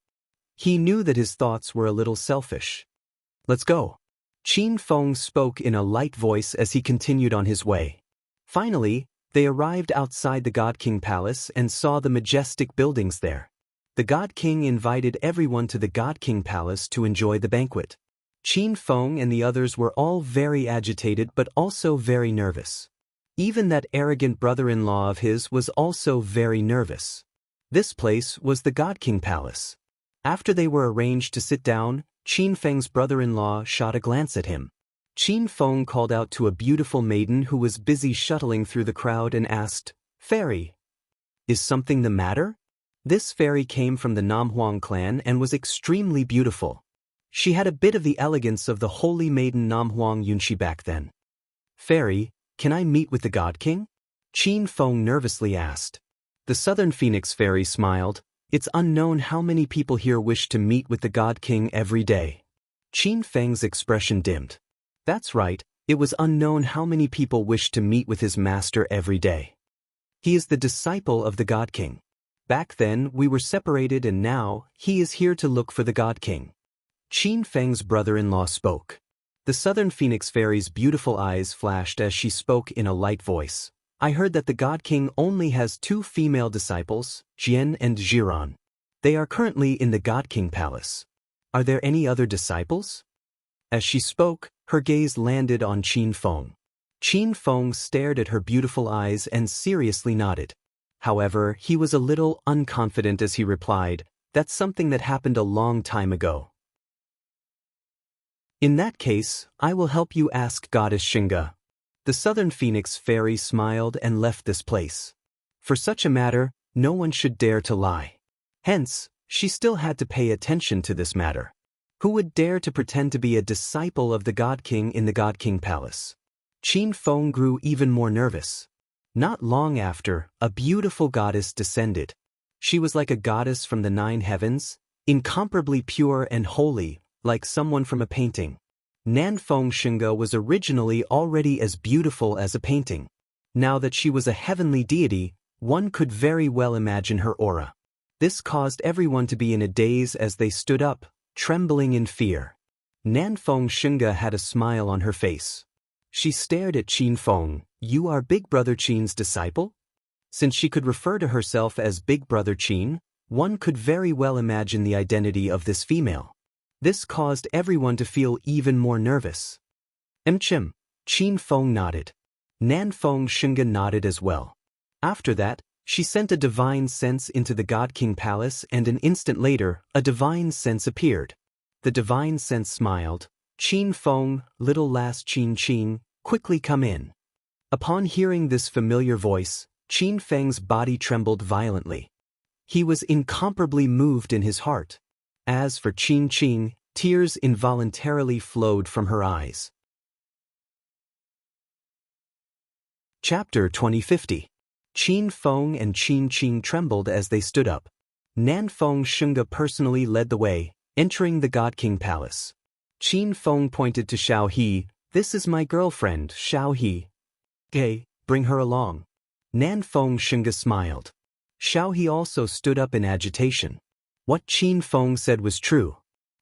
S1: He knew that his thoughts were a little selfish. Let's go. Qin Feng spoke in a light voice as he continued on his way. Finally, they arrived outside the God King Palace and saw the majestic buildings there. The God King invited everyone to the God King Palace to enjoy the banquet. Qin Feng and the others were all very agitated but also very nervous. Even that arrogant brother-in-law of his was also very nervous. This place was the God King Palace. After they were arranged to sit down, Qin Feng's brother-in-law shot a glance at him. Qin Feng called out to a beautiful maiden who was busy shuttling through the crowd and asked, "Fairy, is something the matter?" This fairy came from the Namhuang clan and was extremely beautiful. She had a bit of the elegance of the holy maiden Namhuang Yunshi back then. "Fairy, can I meet with the God King?" Qin Feng nervously asked. The Southern Phoenix Fairy smiled. It's unknown how many people here wish to meet with the God King every day. Qin Feng's expression dimmed. That's right, it was unknown how many people wish to meet with his master every day. He is the disciple of the God King. Back then we were separated and now he is here to look for the God King. Qin Feng's brother-in-law spoke. The Southern Phoenix Fairy's beautiful eyes flashed as she spoke in a light voice. I heard that the God King only has 2 female disciples, Jian and Jiran. They are currently in the God King Palace. Are there any other disciples? As she spoke, her gaze landed on Qin Feng. Qin Feng stared at her beautiful eyes and seriously nodded. However, he was a little unconfident as he replied, "That's something that happened a long time ago." In that case, I will help you ask Goddess Xingge. The Southern Phoenix Fairy smiled and left this place. For such a matter, no one should dare to lie. Hence, she still had to pay attention to this matter. Who would dare to pretend to be a disciple of the God King in the God King Palace? Qin Feng grew even more nervous. Not long after, a beautiful goddess descended. She was like a goddess from the 9 heavens, incomparably pure and holy, like someone from a painting. Nanfeng Xingge was originally already as beautiful as a painting. Now that she was a heavenly deity, one could very well imagine her aura. This caused everyone to be in a daze as they stood up, trembling in fear. Nanfeng Xingge had a smile on her face. She stared at Qin Feng. You are Big Brother Qin's disciple? Since she could refer to herself as Big Brother Qin, one could very well imagine the identity of this female. This caused everyone to feel even more nervous. Chim. Qin Feng nodded. Nanfeng Xingge nodded as well. After that, she sent a divine sense into the God King Palace and an instant later, a divine sense appeared. The divine sense smiled. Qin Feng, little last Qin, quickly come in. Upon hearing this familiar voice, Qin Feng's body trembled violently. He was incomparably moved in his heart. As for Qin, tears involuntarily flowed from her eyes. Chapter 2050. Qin Feng and Qin trembled as they stood up. Nanfeng Shunga personally led the way, entering the God King Palace. Qin Feng pointed to Xiao He. "This is my girlfriend, Xiao He. Okay, bring her along." Nanfeng Shunga smiled. Xiao He also stood up in agitation. What Qin Feng said was true.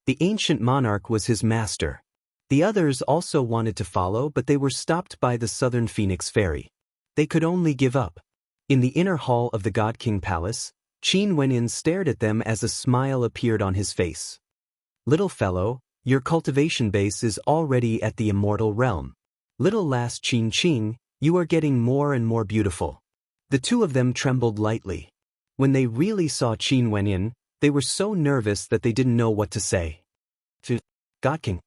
S1: The ancient monarch was his master. The others also wanted to follow, but they were stopped by the Southern Phoenix Ferry. They could only give up. In the inner hall of the God King Palace, Qin Wenin stared at them as a smile appeared on his face. "Little fellow, your cultivation base is already at the immortal realm. Little lass Qin Qing, you are getting more and more beautiful." The two of them trembled lightly. When they really saw Qin Wenin, they were so nervous that they didn't know what to say. To God King.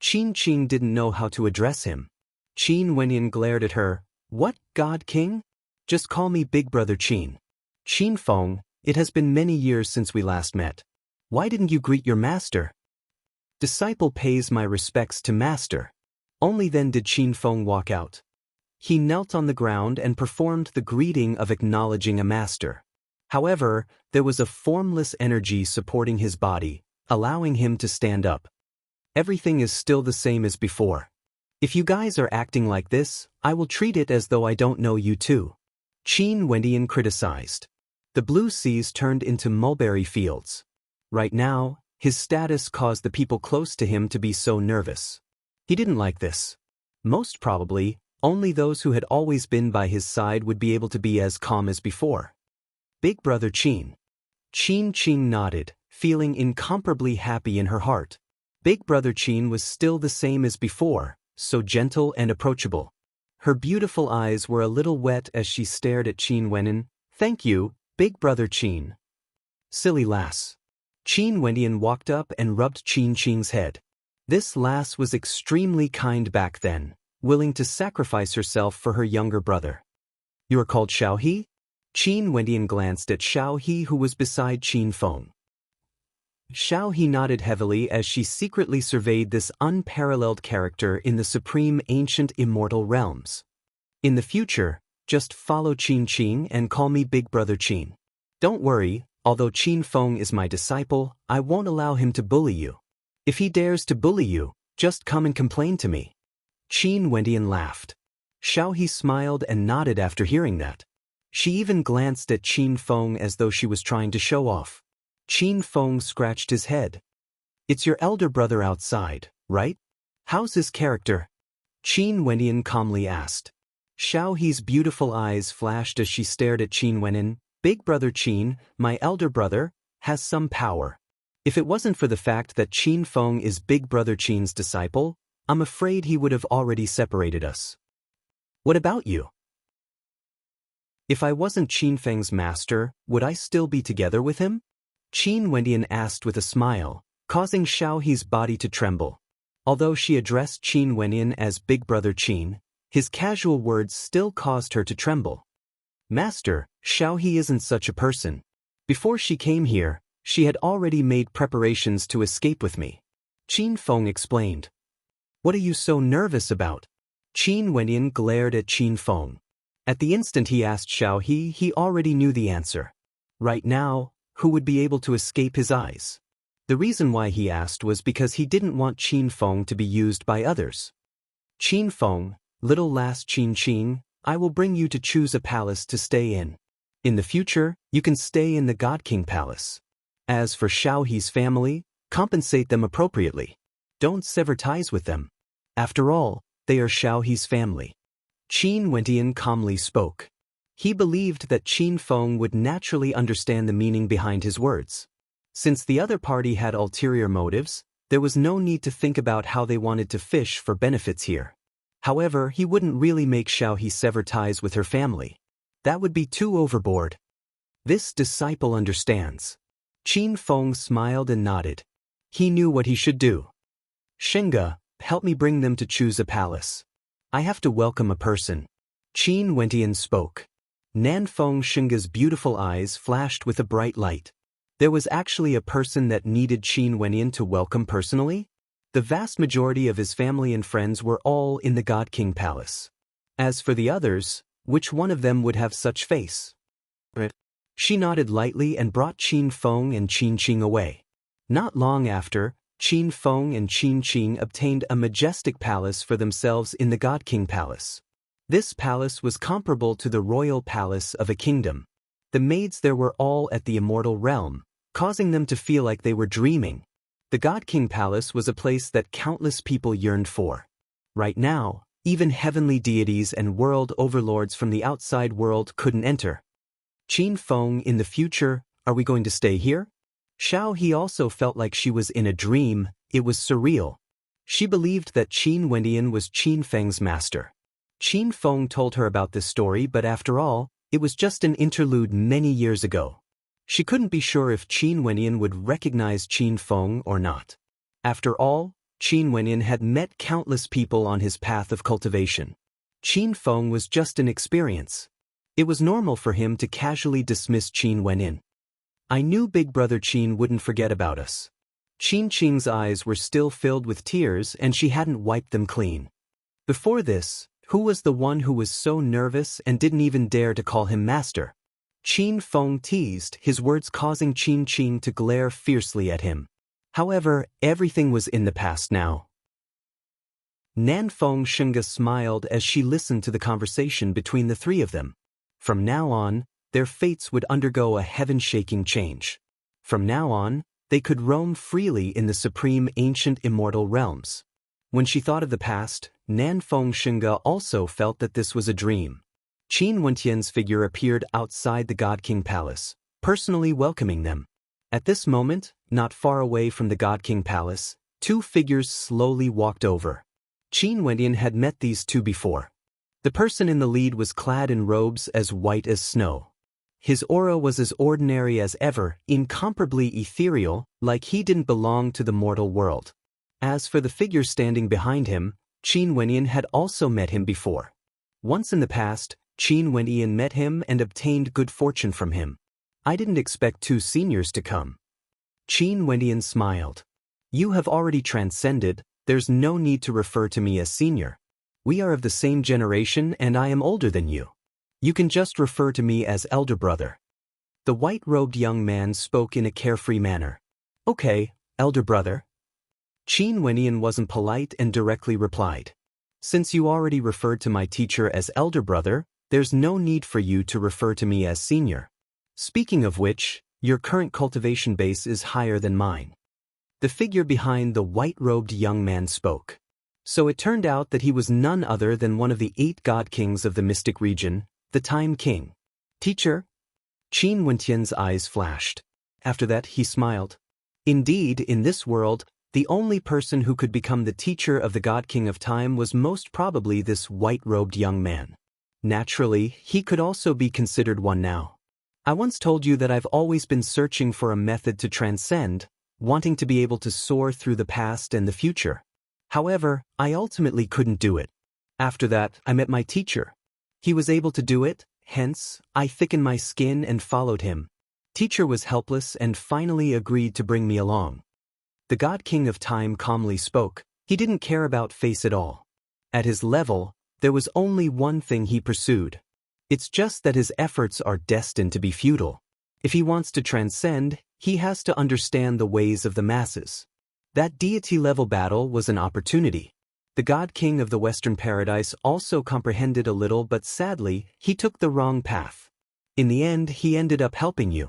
S1: Qin Qing didn't know how to address him. Qin Wenin glared at her. "What, God King? Just call me Big Brother Qin." "Qin Feng, it has been many years since we last met. Why didn't you greet your master?" "Disciple pays my respects to master." Only then did Qin Feng walk out. He knelt on the ground and performed the greeting of acknowledging a master. However, there was a formless energy supporting his body, allowing him to stand up. "Everything is still the same as before. If you guys are acting like this, I will treat it as though I don't know you too." Qin Wendian criticized. The blue seas turned into mulberry fields. Right now, his status caused the people close to him to be so nervous. He didn't like this. Most probably, only those who had always been by his side would be able to be as calm as before. "Big Brother Qin." Qin Qing nodded, feeling incomparably happy in her heart. Big Brother Qin was still the same as before, so gentle and approachable. Her beautiful eyes were a little wet as she stared at Qin Wenin. "Thank you, Big Brother Qin." "Silly lass." Qin Wendian walked up and rubbed Qin Qing's head. This lass was extremely kind back then, willing to sacrifice herself for her younger brother. "You are called Xiao He?" Qin Wendian glanced at Xiao He, who was beside Qin Feng. Xiao He nodded heavily as she secretly surveyed this unparalleled character in the supreme ancient immortal realms. "In the future, just follow Qin Qing and call me Big Brother Qin. Don't worry, although Qin Feng is my disciple, I won't allow him to bully you. If he dares to bully you, just come and complain to me." Qin Wendian laughed. Xiao He smiled and nodded after hearing that. She even glanced at Qin Feng as though she was trying to show off. Qin Feng scratched his head. "It's your elder brother outside, right? How's his character?" Qin Wendian calmly asked. Xiao He's beautiful eyes flashed as she stared at Qin Wenin. "Big Brother Qin, my elder brother, has some power. If it wasn't for the fact that Qin Feng is Big Brother Qin's disciple, I'm afraid he would have already separated us." "What about you? If I wasn't Qin Feng's master, would I still be together with him?" Qin Wendian asked with a smile, causing Xiao He's body to tremble. Although she addressed Qin Wendian as Big Brother Qin, his casual words still caused her to tremble. "Master, Xiao He isn't such a person. Before she came here, she had already made preparations to escape with me." Qin Feng explained. "What are you so nervous about?" Qin Wendian glared at Qin Feng. At the instant he asked Xiao He, he already knew the answer. Right now, who would be able to escape his eyes? The reason why he asked was because he didn't want Qin Feng to be used by others. "Qin Feng, little lass Qin Qing, I will bring you to choose a palace to stay in. In the future, you can stay in the God King Palace. As for Xiao He's family, compensate them appropriately. Don't sever ties with them. After all, they are Xiao He's family." Qin Wendian calmly spoke. He believed that Qin Feng would naturally understand the meaning behind his words. Since the other party had ulterior motives, there was no need to think about how they wanted to fish for benefits here. However, he wouldn't really make Xiao He sever ties with her family. That would be too overboard. "This disciple understands." Qin Feng smiled and nodded. He knew what he should do. "Shenga, help me bring them to choose a palace. I have to welcome a person." Qin Wendian spoke. Nanfeng Shenga's beautiful eyes flashed with a bright light. There was actually a person that needed Qin Wendian to welcome personally? The vast majority of his family and friends were all in the God King Palace. As for the others, which one of them would have such face? She nodded lightly and brought Qin Feng and Qin Qing away. Not long after, Qin Feng and Qin Qing obtained a majestic palace for themselves in the God King Palace. This palace was comparable to the royal palace of a kingdom. The maids there were all at the immortal realm, causing them to feel like they were dreaming. The God King Palace was a place that countless people yearned for. Right now, even heavenly deities and world overlords from the outside world couldn't enter. Qin Feng, in the future, are we going to stay here? Xiao He also felt like she was in a dream. It was surreal. She believed that Qin Wendian was Qin Feng's master. Qin Feng told her about this story, but after all, it was just an interlude many years ago. She couldn't be sure if Qin Wendian would recognize Qin Feng or not. After all, Qin Wendian had met countless people on his path of cultivation. Qin Feng was just an experience. It was normal for him to casually dismiss Qin Wendian. I knew Big Brother Qin wouldn't forget about us. Qin Qing's eyes were still filled with tears and she hadn't wiped them clean. Before this, who was the one who was so nervous and didn't even dare to call him master? Qin Feng teased, his words causing Qin Qing to glare fiercely at him. However, everything was in the past now. Nan Feng Shunga smiled as she listened to the conversation between the three of them. From now on, their fates would undergo a heaven-shaking change. From now on, they could roam freely in the supreme ancient immortal realms. When she thought of the past, Nan Feng Shunga also felt that this was a dream. Qin Wentian's figure appeared outside the God King Palace, personally welcoming them. At this moment, not far away from the God King Palace, two figures slowly walked over. Qin Wendian had met these two before. The person in the lead was clad in robes as white as snow. His aura was as ordinary as ever, incomparably ethereal, like he didn't belong to the mortal world. As for the figure standing behind him, Qin Wendian had also met him before. Once in the past, Qin Wendian met him and obtained good fortune from him. I didn't expect two seniors to come. Qin Wendian smiled. You have already transcended, there's no need to refer to me as senior. We are of the same generation and I am older than you. You can just refer to me as elder brother. The white-robed young man spoke in a carefree manner. Okay, elder brother. Qin Wendian wasn't polite and directly replied. Since you already referred to my teacher as elder brother, there's no need for you to refer to me as senior. Speaking of which, your current cultivation base is higher than mine. The figure behind the white-robed young man spoke. So it turned out that he was none other than one of the 8 god kings of the mystic region, the Time King. Teacher? Qin Wentian's eyes flashed. After that, he smiled. Indeed, in this world, the only person who could become the teacher of the God King of Time was most probably this white-robed young man. Naturally, he could also be considered one now. I once told you that I've always been searching for a method to transcend, wanting to be able to soar through the past and the future. However, I ultimately couldn't do it. After that, I met my teacher. He was able to do it, hence, I thickened my skin and followed him. Teacher was helpless and finally agreed to bring me along. The God King of Time calmly spoke. He didn't care about face at all. At his level, there was only one thing he pursued. It's just that his efforts are destined to be futile. If he wants to transcend, he has to understand the ways of the masses. That deity-level battle was an opportunity. The God King of the Western Paradise also comprehended a little, but sadly, he took the wrong path. In the end, he ended up helping you.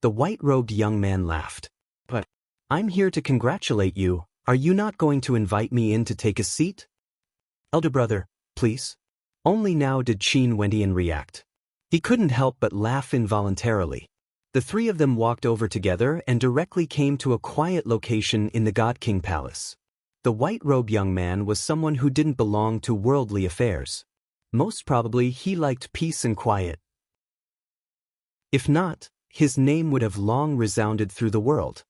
S1: The white-robed young man laughed. But I'm here to congratulate you. Are you not going to invite me in to take a seat? Elder brother, please. Only now did Qin Wendian react. He couldn't help but laugh involuntarily. The three of them walked over together and directly came to a quiet location in the God King Palace. The white-robed young man was someone who didn't belong to worldly affairs. Most probably he liked peace and quiet. If not, his name would have long resounded through the world.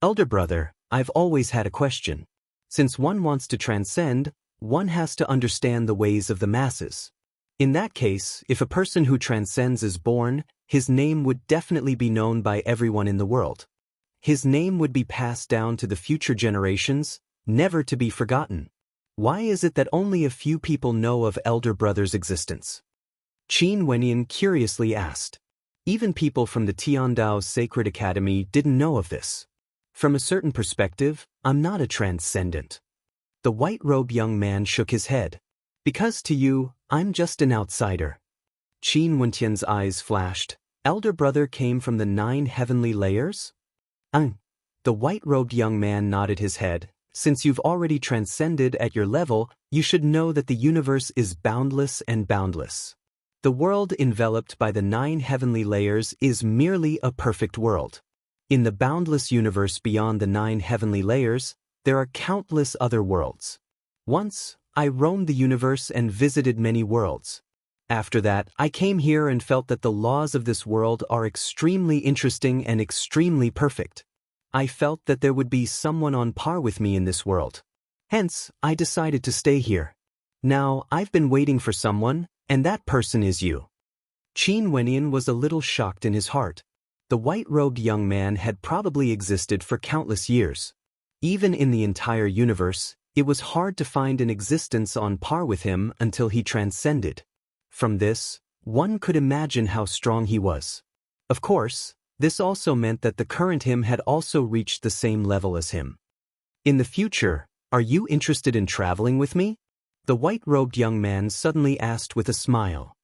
S1: Elder brother, I've always had a question. Since one wants to transcend, one has to understand the ways of the masses. In that case, if a person who transcends is born, his name would definitely be known by everyone in the world. His name would be passed down to the future generations, never to be forgotten. Why is it that only a few people know of Elder Brother's existence? Qin Wendian curiously asked. Even people from the Tiandao Sacred Academy didn't know of this. From a certain perspective, I'm not a transcendent. The white-robed young man shook his head. Because to you, I'm just an outsider. Qin Wentian's eyes flashed. Elder brother came from the 9 heavenly layers? The white-robed young man nodded his head. Since you've already transcended at your level, you should know that the universe is boundless and boundless. The world enveloped by the 9 heavenly layers is merely a perfect world. In the boundless universe beyond the 9 heavenly layers, there are countless other worlds. Once, I roamed the universe and visited many worlds. After that, I came here and felt that the laws of this world are extremely interesting and extremely perfect. I felt that there would be someone on par with me in this world. Hence, I decided to stay here. Now, I've been waiting for someone, and that person is you. Qin Wenian was a little shocked in his heart. The white-robed young man had probably existed for countless years. Even in the entire universe, it was hard to find an existence on par with him until he transcended. From this, one could imagine how strong he was. Of course, this also meant that the current him had also reached the same level as him. In the future, are you interested in traveling with me? The white-robed young man suddenly asked with a smile.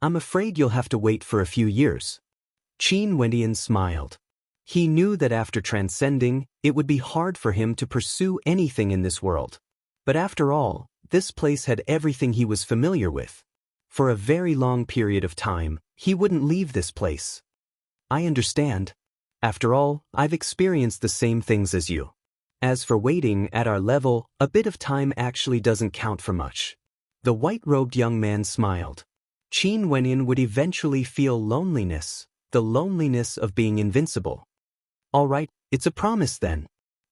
S1: I'm afraid you'll have to wait for a few years. Qin Wentian smiled. He knew that after transcending, it would be hard for him to pursue anything in this world. But after all, this place had everything he was familiar with. For a very long period of time, he wouldn't leave this place. I understand. After all, I've experienced the same things as you. As for waiting at our level, a bit of time actually doesn't count for much. The white-robed young man smiled. Qin Wenian would eventually feel loneliness, the loneliness of being invincible. All right, it's a promise then.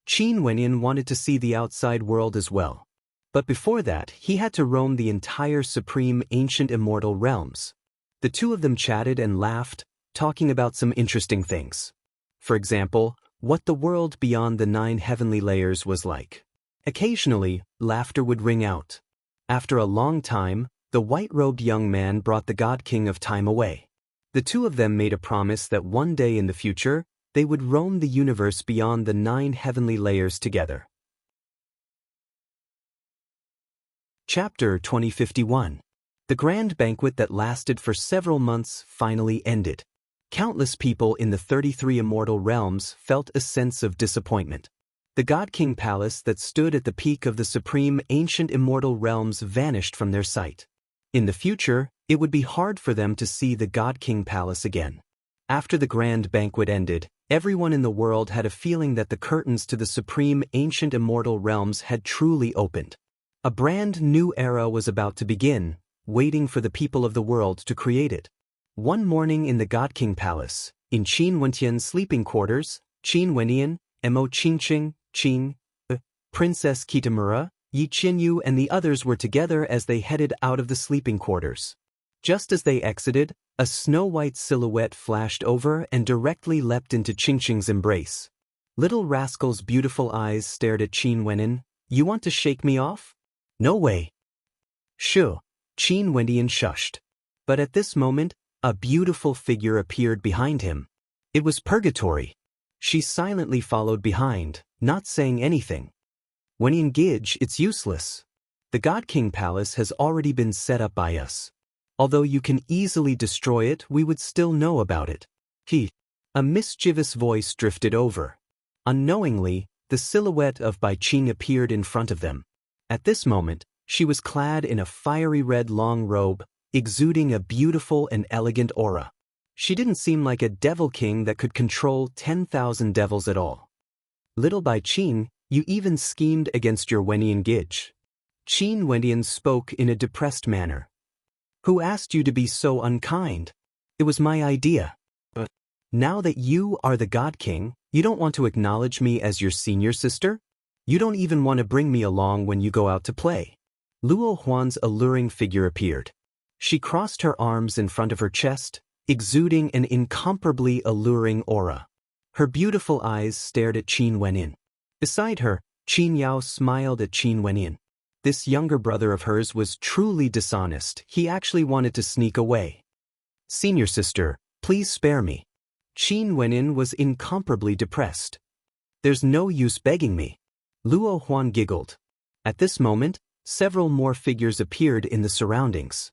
S1: Qin Wenian wanted to see the outside world as well. But before that, he had to roam the entire supreme ancient immortal realms. The two of them chatted and laughed, talking about some interesting things. For example, what the world beyond the 9 heavenly layers was like. Occasionally, laughter would ring out. After a long time, the white-robed young man brought the God King of Time away. The two of them made a promise that one day in the future, they would roam the universe beyond the 9 heavenly layers together. Chapter 2051. The grand banquet that lasted for several months finally ended. Countless people in the 33 immortal realms felt a sense of disappointment. The God King Palace that stood at the peak of the supreme ancient immortal realms vanished from their sight. In the future, it would be hard for them to see the God King Palace again. After the grand banquet ended, everyone in the world had a feeling that the curtains to the supreme ancient immortal realms had truly opened. A brand new era was about to begin, waiting for the people of the world to create it. One morning in the God King Palace, in Qin Wentian's sleeping quarters, Qin Wenian, Mo Qingqing, Qing, Princess Kitamura, Yi Qinyu and the others were together as they headed out of the sleeping quarters. Just as they exited, a snow-white silhouette flashed over and directly leapt into Qingqing's embrace. Little rascal's beautiful eyes stared at Qin Wenian. You want to shake me off? No way. Shoo. Qin Wentian shushed. But at this moment, a beautiful figure appeared behind him. It was Purgatory. She silently followed behind, not saying anything. When engaged, it's useless. The God King Palace has already been set up by us. Although you can easily destroy it, we would still know about it. A mischievous voice drifted over. Unknowingly, the silhouette of Bai Qing appeared in front of them. At this moment, she was clad in a fiery red long robe, exuding a beautiful and elegant aura. She didn't seem like a devil king that could control 10,000 devils at all. Little Bai Qing, you even schemed against your Wenian Gij. Qin Wentian spoke in a depressed manner. Who asked you to be so unkind? It was my idea. But now that you are the God King, you don't want to acknowledge me as your senior sister? You don't even want to bring me along when you go out to play. Luo Huan's alluring figure appeared. She crossed her arms in front of her chest, exuding an incomparably alluring aura. Her beautiful eyes stared at Qin Wenian. Beside her, Qin Yao smiled at Qin Wenian. This younger brother of hers was truly dishonest. He actually wanted to sneak away. Senior sister, Please spare me. Qin Wenin was incomparably depressed. There's no use begging me. Luo Huan giggled. At this moment, several more figures appeared in the surroundings.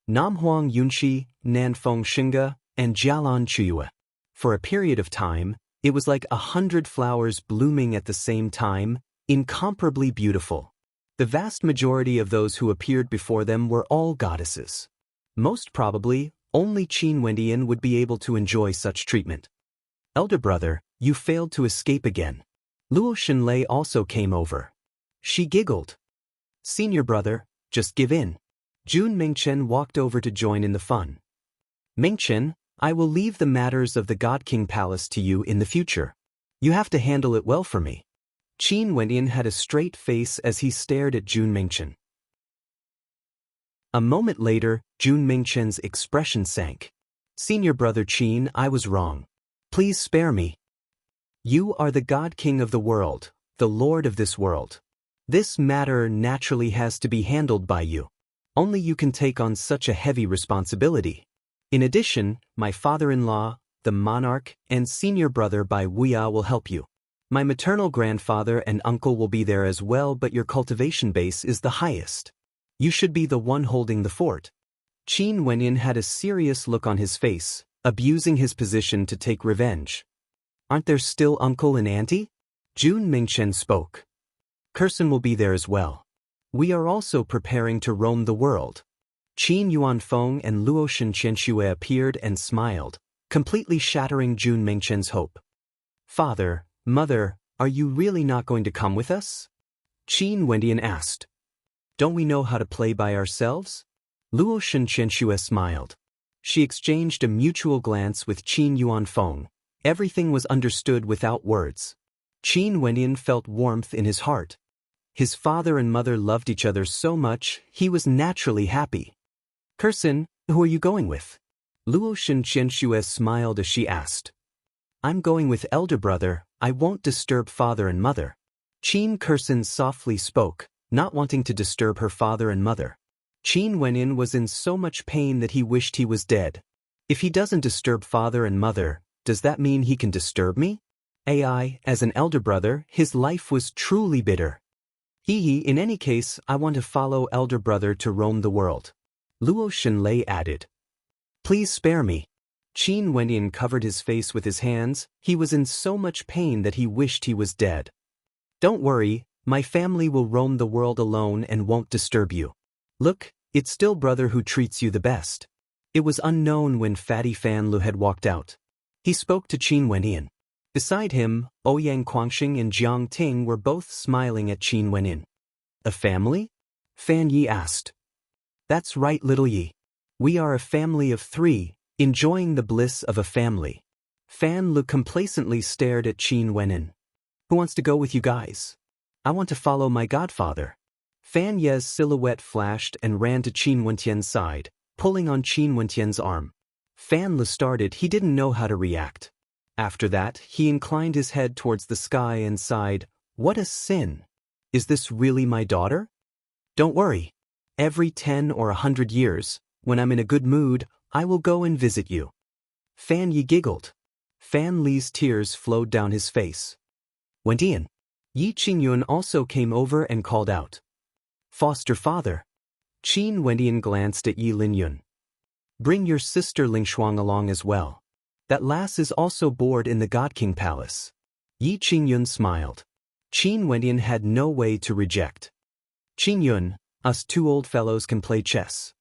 S1: Namhuang Yunxi, Nanfeng Xinge, and Jialan Chuyue. For a period of time, it was like 100 flowers blooming at the same time, incomparably beautiful. The vast majority of those who appeared before them were all goddesses. Most probably, only Qin Wendian would be able to enjoy such treatment. Elder brother, you failed to escape again. Luo Xinlei also came over. She giggled. Senior brother, just give in. Jun Mingchen walked over to join in the fun. Mingchen, I will leave the matters of the God King Palace to you in the future. You have to handle it well for me. Qin Wendian had a straight face as he stared at Jun Mingchen. A moment later, Jun Mingchen's expression sank. Senior brother Qin, I was wrong. Please spare me. You are the God King of the world, the Lord of this world. This matter naturally has to be handled by you. Only you can take on such a heavy responsibility. In addition, my father-in-law, the monarch, and senior brother Bai Wuya will help you. My maternal grandfather and uncle will be there as well, but your cultivation base is the highest. You should be the one holding the fort. Qin Wenyan had a serious look on his face, abusing his position to take revenge. Aren't there still uncle and auntie? Jun Mingchen spoke. Kursen will be there as well. We are also preparing to roam the world. Qin Yuanfeng and Luo Shenqianxue appeared and smiled, completely shattering Jun Mingchen's hope. Father, mother, are you really not going to come with us? Qin Wendian asked. Don't we know how to play by ourselves? Luo Shenqianxue smiled. She exchanged a mutual glance with Qin Yuanfeng. Everything was understood without words. Qin Wendian felt warmth in his heart. His father and mother loved each other so much, he was naturally happy. Kursen, who are you going with? Luo Shenqianxue smiled as she asked. I'm going with elder brother, I won't disturb father and mother. Qin Kursen softly spoke, not wanting to disturb her father and mother. Qin Wenyan was in so much pain that he wished he was dead. If he doesn't disturb father and mother, does that mean he can disturb me? As an elder brother, his life was truly bitter. In any case, I want to follow elder brother to roam the world. Luo Xinlei added. Please spare me. Qin Wenyan covered his face with his hands. He was in so much pain that he wished he was dead. Don't worry, my family will roam the world alone and won't disturb you. Look, it's still brother who treats you the best. It was unknown when Fatty Fan Lu had walked out. He spoke to Qin Wenyan. Beside him, Ouyang Guangxing and Jiang Ting were both smiling at Qin Wenyan. A family? Fan Yi asked. That's right, little Yi. We are a family of 3, enjoying the bliss of a family. Fan Lu complacently stared at Qin Wenyan. Who wants to go with you guys? I want to follow my godfather. Fan Ye's silhouette flashed and ran to Qin Wentian's side, pulling on Qin Wentian's arm. Fan Lu started, he didn't know how to react. After that, he inclined his head towards the sky and sighed, what a sin! Is this really my daughter? Don't worry. Every 10 or 100 years, when I'm in a good mood, I will go and visit you. Fan Yi giggled. Fan Li's tears flowed down his face. Wendian. Yi Qingyun also came over and called out. Foster father. Qin Wendian glanced at Yi Linyun. Bring your sister Lingshuang along as well. That lass is also bored in the God King Palace. Yi Qingyun smiled. Qin Wendian had no way to reject. Qingyun, us 2 old fellows can play chess.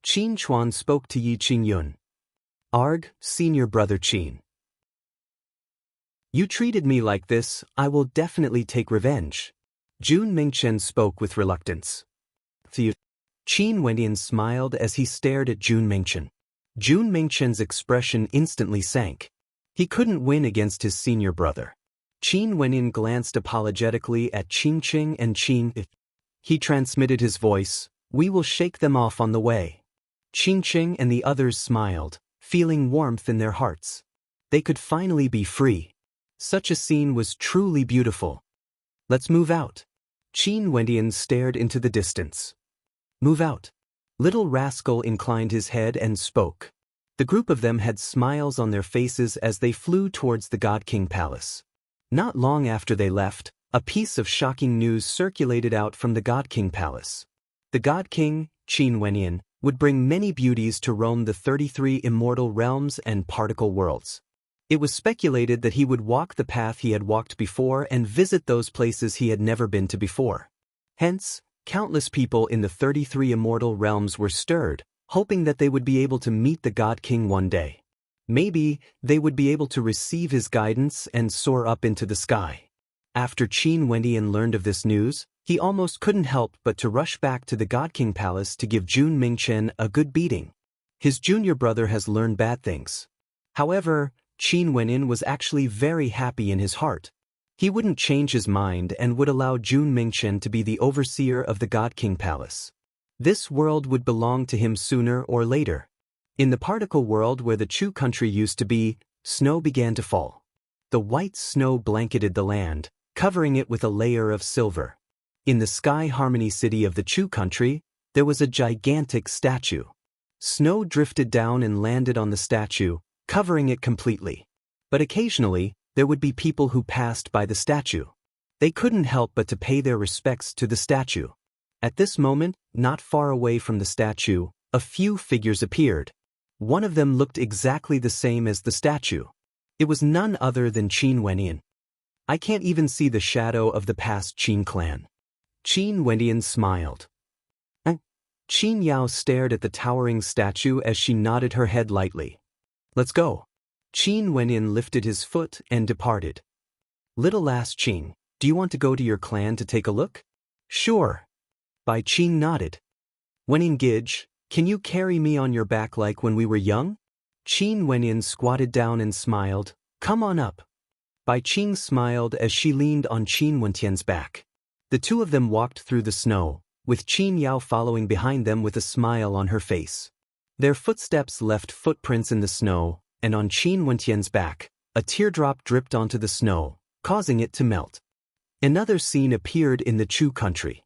S1: Qin Chuan spoke to Yi Qingyun. Arg, senior brother Qin. You treated me like this, I will definitely take revenge. Jun Mingchen spoke with reluctance. Qin Wendian smiled as he stared at Jun Mingchen. Jun Mingchen's expression instantly sank. He couldn't win against his senior brother. Qin Wenyan glanced apologetically at Qing Qing and Qin. He transmitted his voice, we will shake them off on the way. Qing Qing and the others smiled, feeling warmth in their hearts. They could finally be free. Such a scene was truly beautiful. Let's move out. Qin Wendian stared into the distance. Move out. Little rascal inclined his head and spoke. The group of them had smiles on their faces as they flew towards the God King Palace. Not long after they left, a piece of shocking news circulated out from the God King Palace. The God King, Qin Wenyan, would bring many beauties to roam the 33 immortal realms and particle worlds. It was speculated that he would walk the path he had walked before and visit those places he had never been to before. Hence, countless people in the 33 immortal realms were stirred, hoping that they would be able to meet the God King one day. Maybe they would be able to receive his guidance and soar up into the sky. After Qin Wenyan learned of this news, he almost couldn't help but to rush back to the God King Palace to give Jun Mingchen a good beating. His junior brother has learned bad things. However, Qin Wenyan was actually very happy in his heart. He wouldn't change his mind and would allow Jun Mingchen to be the overseer of the God King Palace. This world would belong to him sooner or later. In the particle world where the Chu country used to be, snow began to fall. The white snow blanketed the land, covering it with a layer of silver. In the Sky Harmony city of the Chu country, there was a gigantic statue. Snow drifted down and landed on the statue, covering it completely. But occasionally, there would be people who passed by the statue. They couldn't help but to pay their respects to the statue. At this moment, not far away from the statue, a few figures appeared. One of them looked exactly the same as the statue. It was none other than Qin Wenyan. I can't even see the shadow of the past Qin clan. Qin Wenyan smiled. Qin Yao stared at the towering statue as she nodded her head lightly. Let's go. Qin Wenyan lifted his foot and departed. Little last Qin, do you want to go to your clan to take a look? Sure. Bai Qin nodded. Wenyan Gij, can you carry me on your back like when we were young? Qin Wenyan squatted down and smiled. Come on up. Bai Qin smiled as she leaned on Qin Wentian's back. The two of them walked through the snow, with Qin Yao following behind them with a smile on her face. Their footsteps left footprints in the snow, and on Qin Wentian's back, a teardrop dripped onto the snow, causing it to melt. Another scene appeared in the Chu country.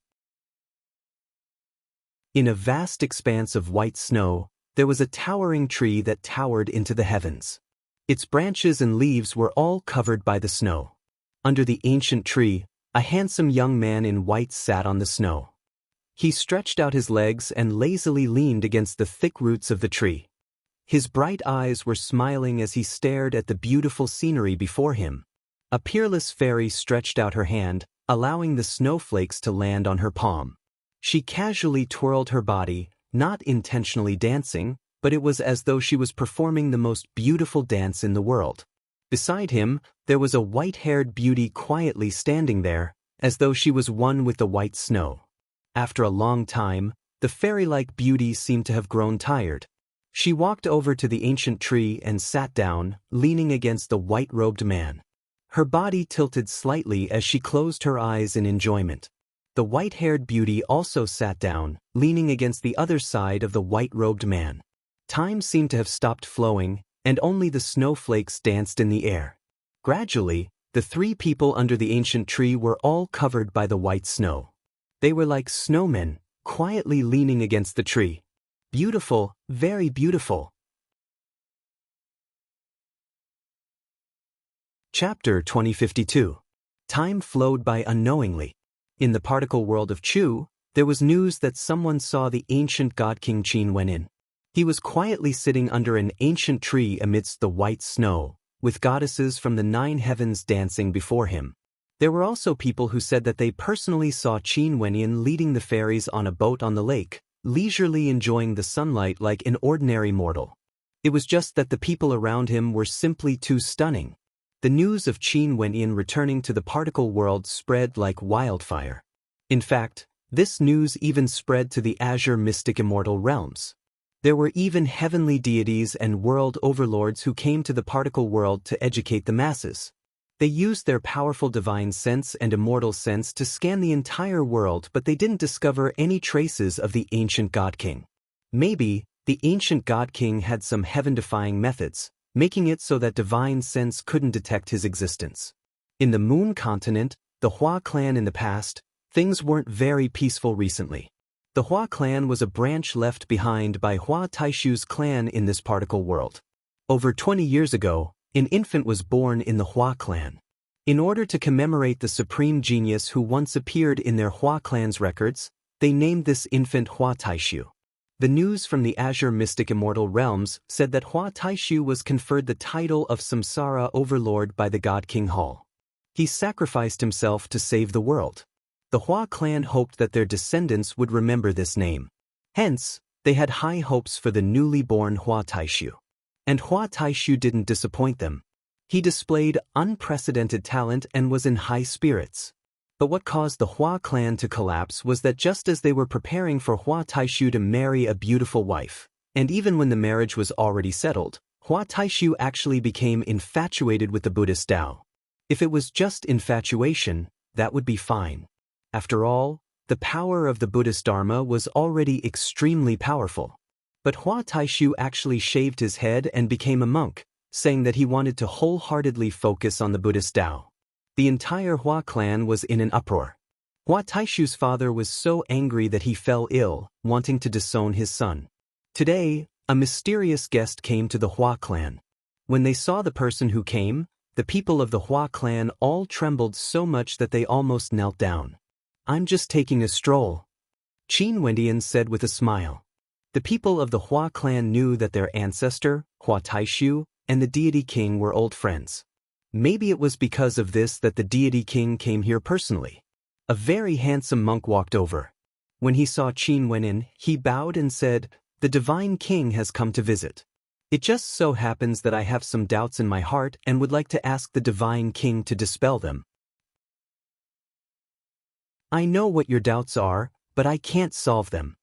S1: In a vast expanse of white snow, there was a towering tree that towered into the heavens. Its branches and leaves were all covered by the snow. Under the ancient tree, a handsome young man in white sat on the snow. He stretched out his legs and lazily leaned against the thick roots of the tree. His bright eyes were smiling as he stared at the beautiful scenery before him. A peerless fairy stretched out her hand, allowing the snowflakes to land on her palm. She casually twirled her body, not intentionally dancing, but it was as though she was performing the most beautiful dance in the world. Beside him, there was a white-haired beauty quietly standing there, as though she was one with the white snow. After a long time, the fairy-like beauty seemed to have grown tired. She walked over to the ancient tree and sat down, leaning against the white-robed man. Her body tilted slightly as she closed her eyes in enjoyment. The white-haired beauty also sat down, leaning against the other side of the white-robed man. Time seemed to have stopped flowing, and only the snowflakes danced in the air. Gradually, the three people under the ancient tree were all covered by the white snow. They were like snowmen, quietly leaning against the tree. Beautiful, very beautiful. Chapter 2052. Time flowed by unknowingly. In the particle world of Chu, there was news that someone saw the ancient god King Qin Wenyan. He was quietly sitting under an ancient tree amidst the white snow, with goddesses from the 9 heavens dancing before him. There were also people who said that they personally saw Qin Wenyan leading the fairies on a boat on the lake, leisurely enjoying the sunlight like an ordinary mortal. It was just that the people around him were simply too stunning. The news of Qin Wenyan returning to the particle world spread like wildfire. In fact, this news even spread to the azure mystic immortal realms. There were even heavenly deities and world overlords who came to the particle world to educate the masses. They used their powerful divine sense and immortal sense to scan the entire world, but they didn't discover any traces of the ancient God King. Maybe, the ancient God King had some heaven-defying methods, making it so that divine sense couldn't detect his existence. In the Moon continent, the Hua clan in the past, things weren't very peaceful recently. The Hua clan was a branch left behind by Hua Taishu's clan in this particle world. Over 20 years ago, an infant was born in the Hua clan. In order to commemorate the supreme genius who once appeared in their Hua clan's records, they named this infant Hua Taishu. The news from the Azure Mystic Immortal Realms said that Hua Taishu was conferred the title of Samsara Overlord by the God King Hall. He sacrificed himself to save the world. The Hua clan hoped that their descendants would remember this name. Hence, they had high hopes for the newly born Hua Taishu. And Hua Taishu didn't disappoint them. He displayed unprecedented talent and was in high spirits. But what caused the Hua clan to collapse was that just as they were preparing for Hua Taishu to marry a beautiful wife, and even when the marriage was already settled, Hua Taishu actually became infatuated with the Buddhist Tao. If it was just infatuation, that would be fine. After all, the power of the Buddhist Dharma was already extremely powerful. But Hua Taishu actually shaved his head and became a monk, saying that he wanted to wholeheartedly focus on the Buddhist Tao. The entire Hua clan was in an uproar. Hua Taishu's father was so angry that he fell ill, wanting to disown his son. Today, a mysterious guest came to the Hua clan. When they saw the person who came, the people of the Hua clan all trembled so much that they almost knelt down. "I'm just taking a stroll," Qin Wendian said with a smile. The people of the Hua clan knew that their ancestor, Hua Taishu, and the deity king were old friends. Maybe it was because of this that the deity king came here personally. A very handsome monk walked over. When he saw Qin Wendian, he bowed and said, "The divine king has come to visit. It just so happens that I have some doubts in my heart and would like to ask the divine king to dispel them." "I know what your doubts are, but I can't solve them."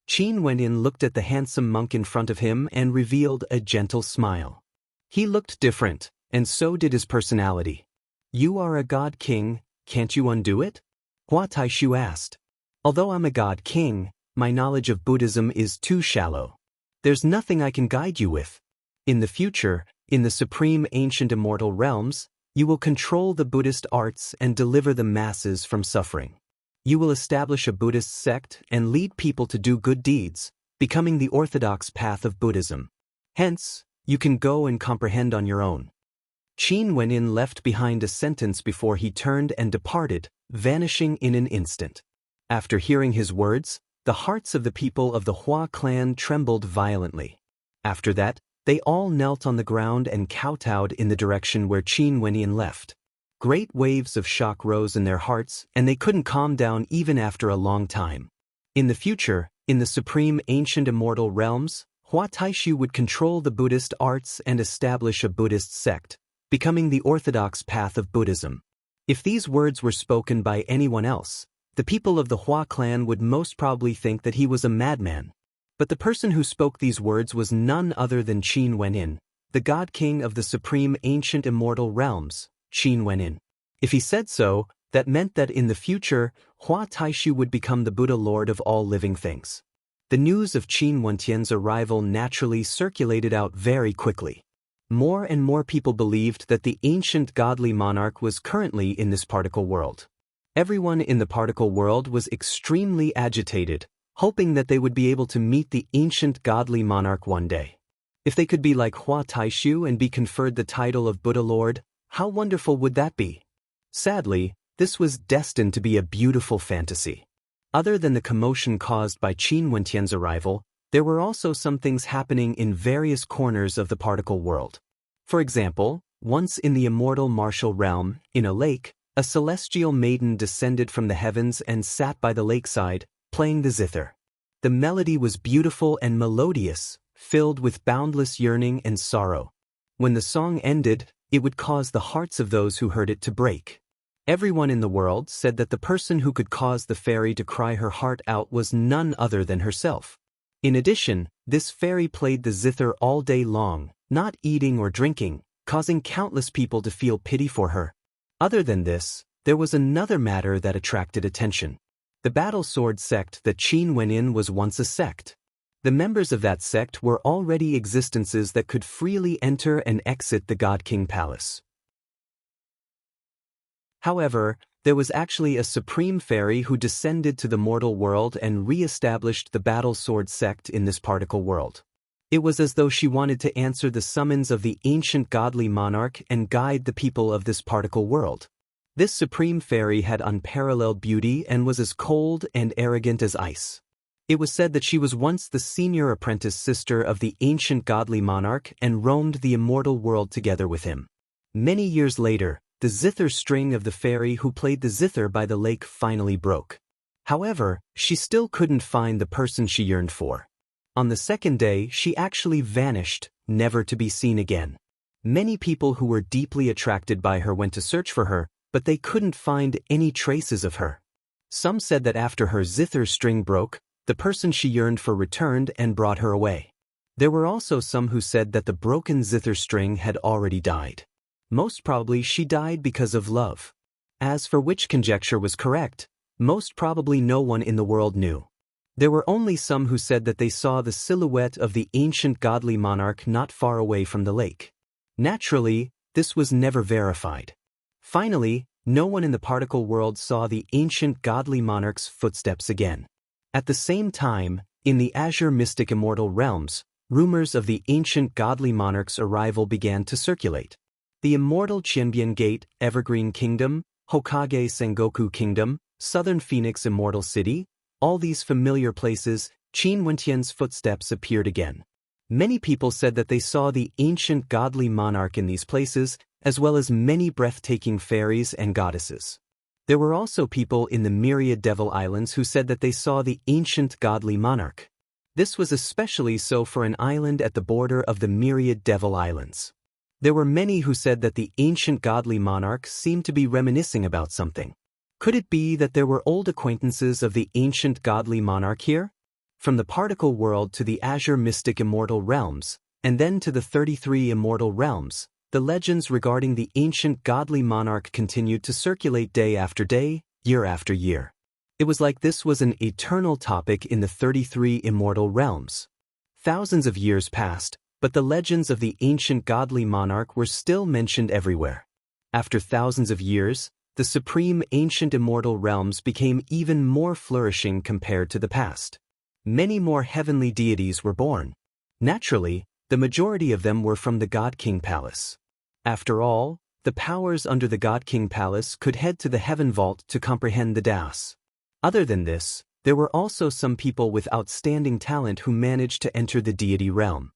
S1: Qin Wendian looked at the handsome monk in front of him and revealed a gentle smile. He looked different, and so did his personality. "You are a god king, can't you undo it?" Hua Taishu asked. "Although I'm a god king, my knowledge of Buddhism is too shallow. There's nothing I can guide you with. In the future, in the supreme ancient immortal realms, you will control the Buddhist arts and deliver the masses from suffering. You will establish a Buddhist sect and lead people to do good deeds, becoming the orthodox path of Buddhism. Hence, you can go and comprehend on your own." Qin Wendian left behind a sentence before he turned and departed, vanishing in an instant. After hearing his words, the hearts of the people of the Hua clan trembled violently. After that, they all knelt on the ground and kowtowed in the direction where Qin Wendian left. Great waves of shock rose in their hearts, and they couldn't calm down even after a long time. In the future, in the supreme ancient immortal realms, Hua Taishu would control the Buddhist arts and establish a Buddhist sect, becoming the orthodox path of Buddhism. If these words were spoken by anyone else, the people of the Hua clan would most probably think that he was a madman. But the person who spoke these words was none other than Qin Wendian, the god king of the supreme ancient immortal realms, Qin Wendian. If he said so, that meant that in the future, Hua Taishu would become the Buddha Lord of all living things. The news of Qin Wendian's arrival naturally circulated out very quickly. More and more people believed that the ancient godly monarch was currently in this particle world. Everyone in the particle world was extremely agitated, hoping that they would be able to meet the ancient godly monarch one day. If they could be like Hua Taishu and be conferred the title of Buddha Lord, how wonderful would that be? Sadly, this was destined to be a beautiful fantasy. Other than the commotion caused by Qin Wendian's arrival, there were also some things happening in various corners of the particle world. For example, once in the immortal martial realm, in a lake, a celestial maiden descended from the heavens and sat by the lakeside, playing the zither. The melody was beautiful and melodious, filled with boundless yearning and sorrow. When the song ended, it would cause the hearts of those who heard it to break. Everyone in the world said that the person who could cause the fairy to cry her heart out was none other than herself. In addition, this fairy played the zither all day long, not eating or drinking, causing countless people to feel pity for her. Other than this, there was another matter that attracted attention. The battle sword sect that Qin Wendian was once a sect. The members of that sect were already existences that could freely enter and exit the God King Palace. However, There was actually a supreme fairy who descended to the mortal world and re-established the battle sword sect in this particle world. It was as though she wanted to answer the summons of the ancient godly monarch and guide the people of this particle world. This supreme fairy had unparalleled beauty and was as cold and arrogant as ice. It was said that she was once the senior apprentice sister of the ancient godly monarch and roamed the immortal world together with him. Many years later, the zither string of the fairy who played the zither by the lake finally broke. However, she still couldn't find the person she yearned for. On the second day, she actually vanished, never to be seen again. Many people who were deeply attracted by her went to search for her, but they couldn't find any traces of her. Some said that after her zither string broke, the person she yearned for returned and brought her away. There were also some who said that the broken zither string had already died. Most probably she died because of love. As for which conjecture was correct, most probably no one in the world knew. There were only some who said that they saw the silhouette of the ancient godly monarch not far away from the lake. Naturally, this was never verified. Finally, no one in the particle world saw the ancient godly monarch's footsteps again. At the same time, in the azure mystic immortal realms, rumors of the ancient godly monarch's arrival began to circulate. The immortal Qianbian Gate, Evergreen Kingdom, Hokage Sengoku Kingdom, Southern Phoenix Immortal City, all these familiar places, Qin Wentian's footsteps appeared again. Many people said that they saw the ancient godly monarch in these places, as well as many breathtaking fairies and goddesses. There were also people in the myriad Devil Islands who said that they saw the ancient godly monarch. This was especially so for an island at the border of the myriad Devil Islands. There were many who said that the ancient godly monarch seemed to be reminiscing about something. Could it be that there were old acquaintances of the ancient godly monarch here? From the particle world to the azure mystic immortal realms, and then to the 33 immortal realms, the legends regarding the ancient godly monarch continued to circulate day after day, year after year. It was like this was an eternal topic in the 33 immortal realms. Thousands of years passed, but the legends of the ancient godly monarch were still mentioned everywhere. After thousands of years, the supreme ancient immortal realms became even more flourishing compared to the past. Many more heavenly deities were born. Naturally, the majority of them were from the God King Palace. After all, the powers under the God King Palace could head to the Heaven Vault to comprehend the Das. Other than this, there were also some people with outstanding talent who managed to enter the deity realm.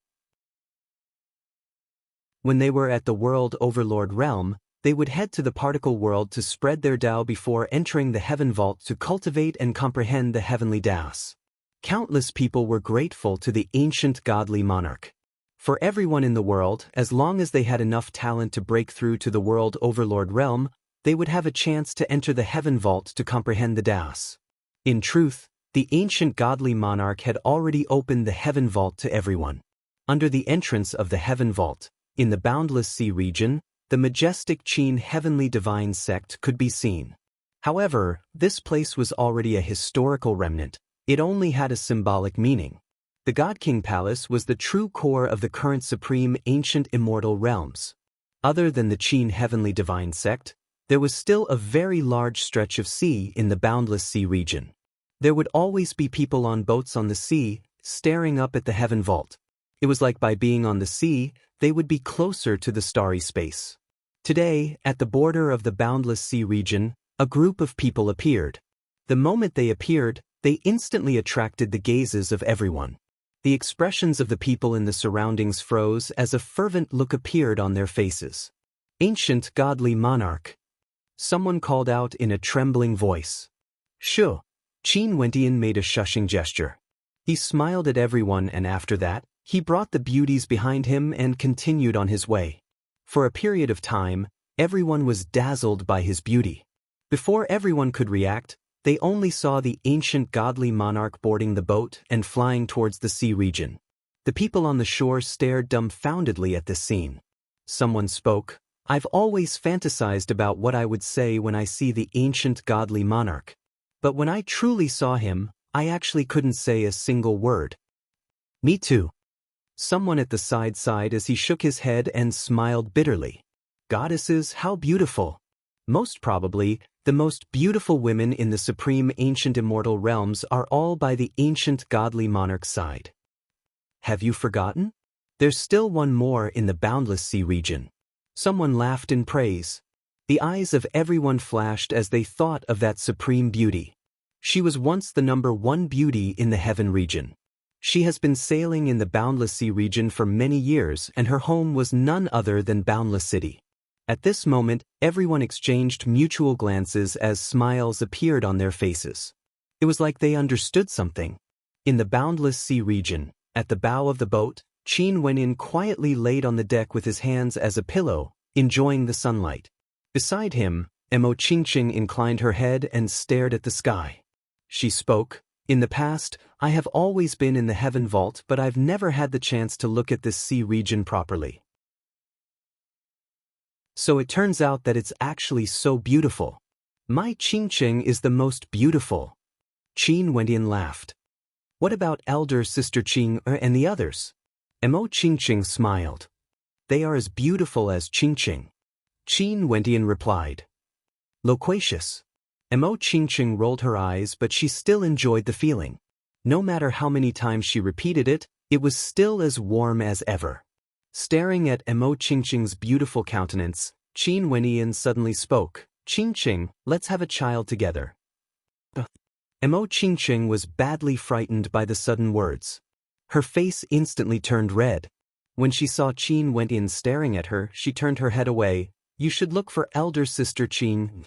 S1: When they were at the World Overlord realm, they would head to the particle world to spread their Tao before entering the Heaven Vault to cultivate and comprehend the heavenly Das. Countless people were grateful to the ancient godly monarch. For everyone in the world, as long as they had enough talent to break through to the World Overlord realm, they would have a chance to enter the Heaven Vault to comprehend the Das. In truth, the ancient godly monarch had already opened the Heaven Vault to everyone. Under the entrance of the Heaven Vault, in the Boundless Sea region, the majestic Qin Heavenly Divine Sect could be seen. However, this place was already a historical remnant. It only had a symbolic meaning. The God King Palace was the true core of the current supreme ancient immortal realms. Other than the Qin Heavenly Divine Sect, there was still a very large stretch of sea in the Boundless Sea region. There would always be people on boats on the sea, staring up at the Heaven Vault. It was like by being on the sea, they would be closer to the starry space. Today, at the border of the Boundless Sea region, a group of people appeared. The moment they appeared, they instantly attracted the gazes of everyone. The expressions of the people in the surroundings froze as a fervent look appeared on their faces. Ancient godly monarch. Someone called out in a trembling voice. Shu. Qin Wentian made a shushing gesture. He smiled at everyone, and after that, he brought the beauties behind him and continued on his way. For a period of time, everyone was dazzled by his beauty. Before everyone could react, they only saw the ancient godly monarch boarding the boat and flying towards the sea region. The people on the shore stared dumbfoundedly at this scene. Someone spoke. I've always fantasized about what I would say when I see the ancient godly monarch. But when I truly saw him, I actually couldn't say a single word. Me too. Someone at the side sighed as he shook his head and smiled bitterly. Goddesses, how beautiful. Most probably, the most beautiful women in the supreme ancient immortal realms are all by the ancient godly monarch's side. Have you forgotten? There's still one more in the boundless sea region. Someone laughed in praise. The eyes of everyone flashed as they thought of that supreme beauty. She was once the #1 beauty in the heaven region. She has been sailing in the boundless sea region for many years, and her home was none other than Boundless City. At this moment, everyone exchanged mutual glances as smiles appeared on their faces. It was like they understood something. In the boundless sea region, at the bow of the boat, Qin Wenyin quietly laid on the deck with his hands as a pillow, enjoying the sunlight. Beside him, Mo Qingqing inclined her head and stared at the sky. She spoke, "In the past, I have always been in the heaven vault, but I've never had the chance to look at this sea region properly. So it turns out that it's actually so beautiful. My Qingqing is the most beautiful." Qin Wendian laughed. "What about elder sister Qing and the others?" Mo Qingqing smiled. "They are as beautiful as Qingqing." Qin Wendian replied. "Loquacious." Mo Qingqing rolled her eyes, but she still enjoyed the feeling. No matter how many times she repeated it, it was still as warm as ever. Staring at Mo Qingqing's beautiful countenance, Qin Wenyan suddenly spoke, "Qingqing, let's have a child together." Mo Qingqing was badly frightened by the sudden words. Her face instantly turned red. When she saw Qin Wenyan staring at her, she turned her head away. "You should look for elder sister Qin."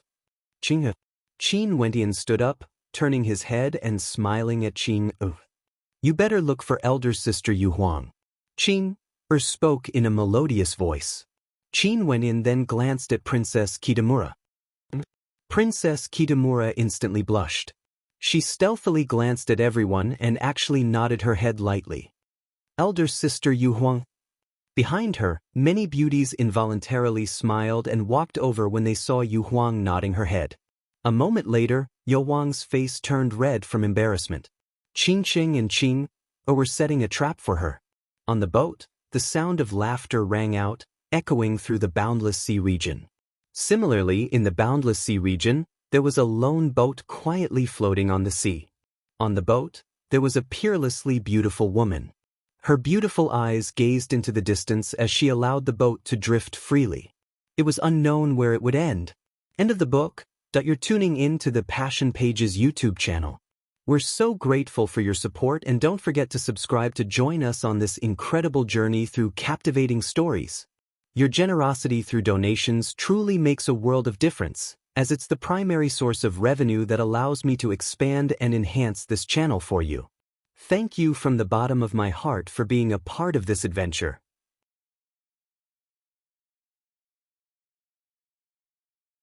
S1: Qin Wenyan stood up, turning his head and smiling at Qin. "You better look for elder sister Yu Huang." Qin spoke in a melodious voice. Qin Wenyan then glanced at Princess Kitamura. Princess Kitamura instantly blushed. She stealthily glanced at everyone and actually nodded her head lightly. "Elder sister Yu Huang." Behind her, many beauties involuntarily smiled and walked over when they saw Yu Huang nodding her head. A moment later, Yu Huang's face turned red from embarrassment. Qingqing and Qing were setting a trap for her. On the boat, the sound of laughter rang out, echoing through the boundless sea region. Similarly, in the boundless sea region, there was a lone boat quietly floating on the sea. On the boat, there was a peerlessly beautiful woman. Her beautiful eyes gazed into the distance as she allowed the boat to drift freely. It was unknown where it would end. End of the book. You're tuning in to the Passion Pages YouTube channel. We're so grateful for your support, and don't forget to subscribe to join us on this incredible journey through captivating stories. Your generosity through donations truly makes a world of difference, as it's the primary source of revenue that allows me to expand and enhance this channel for you. Thank you from the bottom of my heart for being a part of this adventure.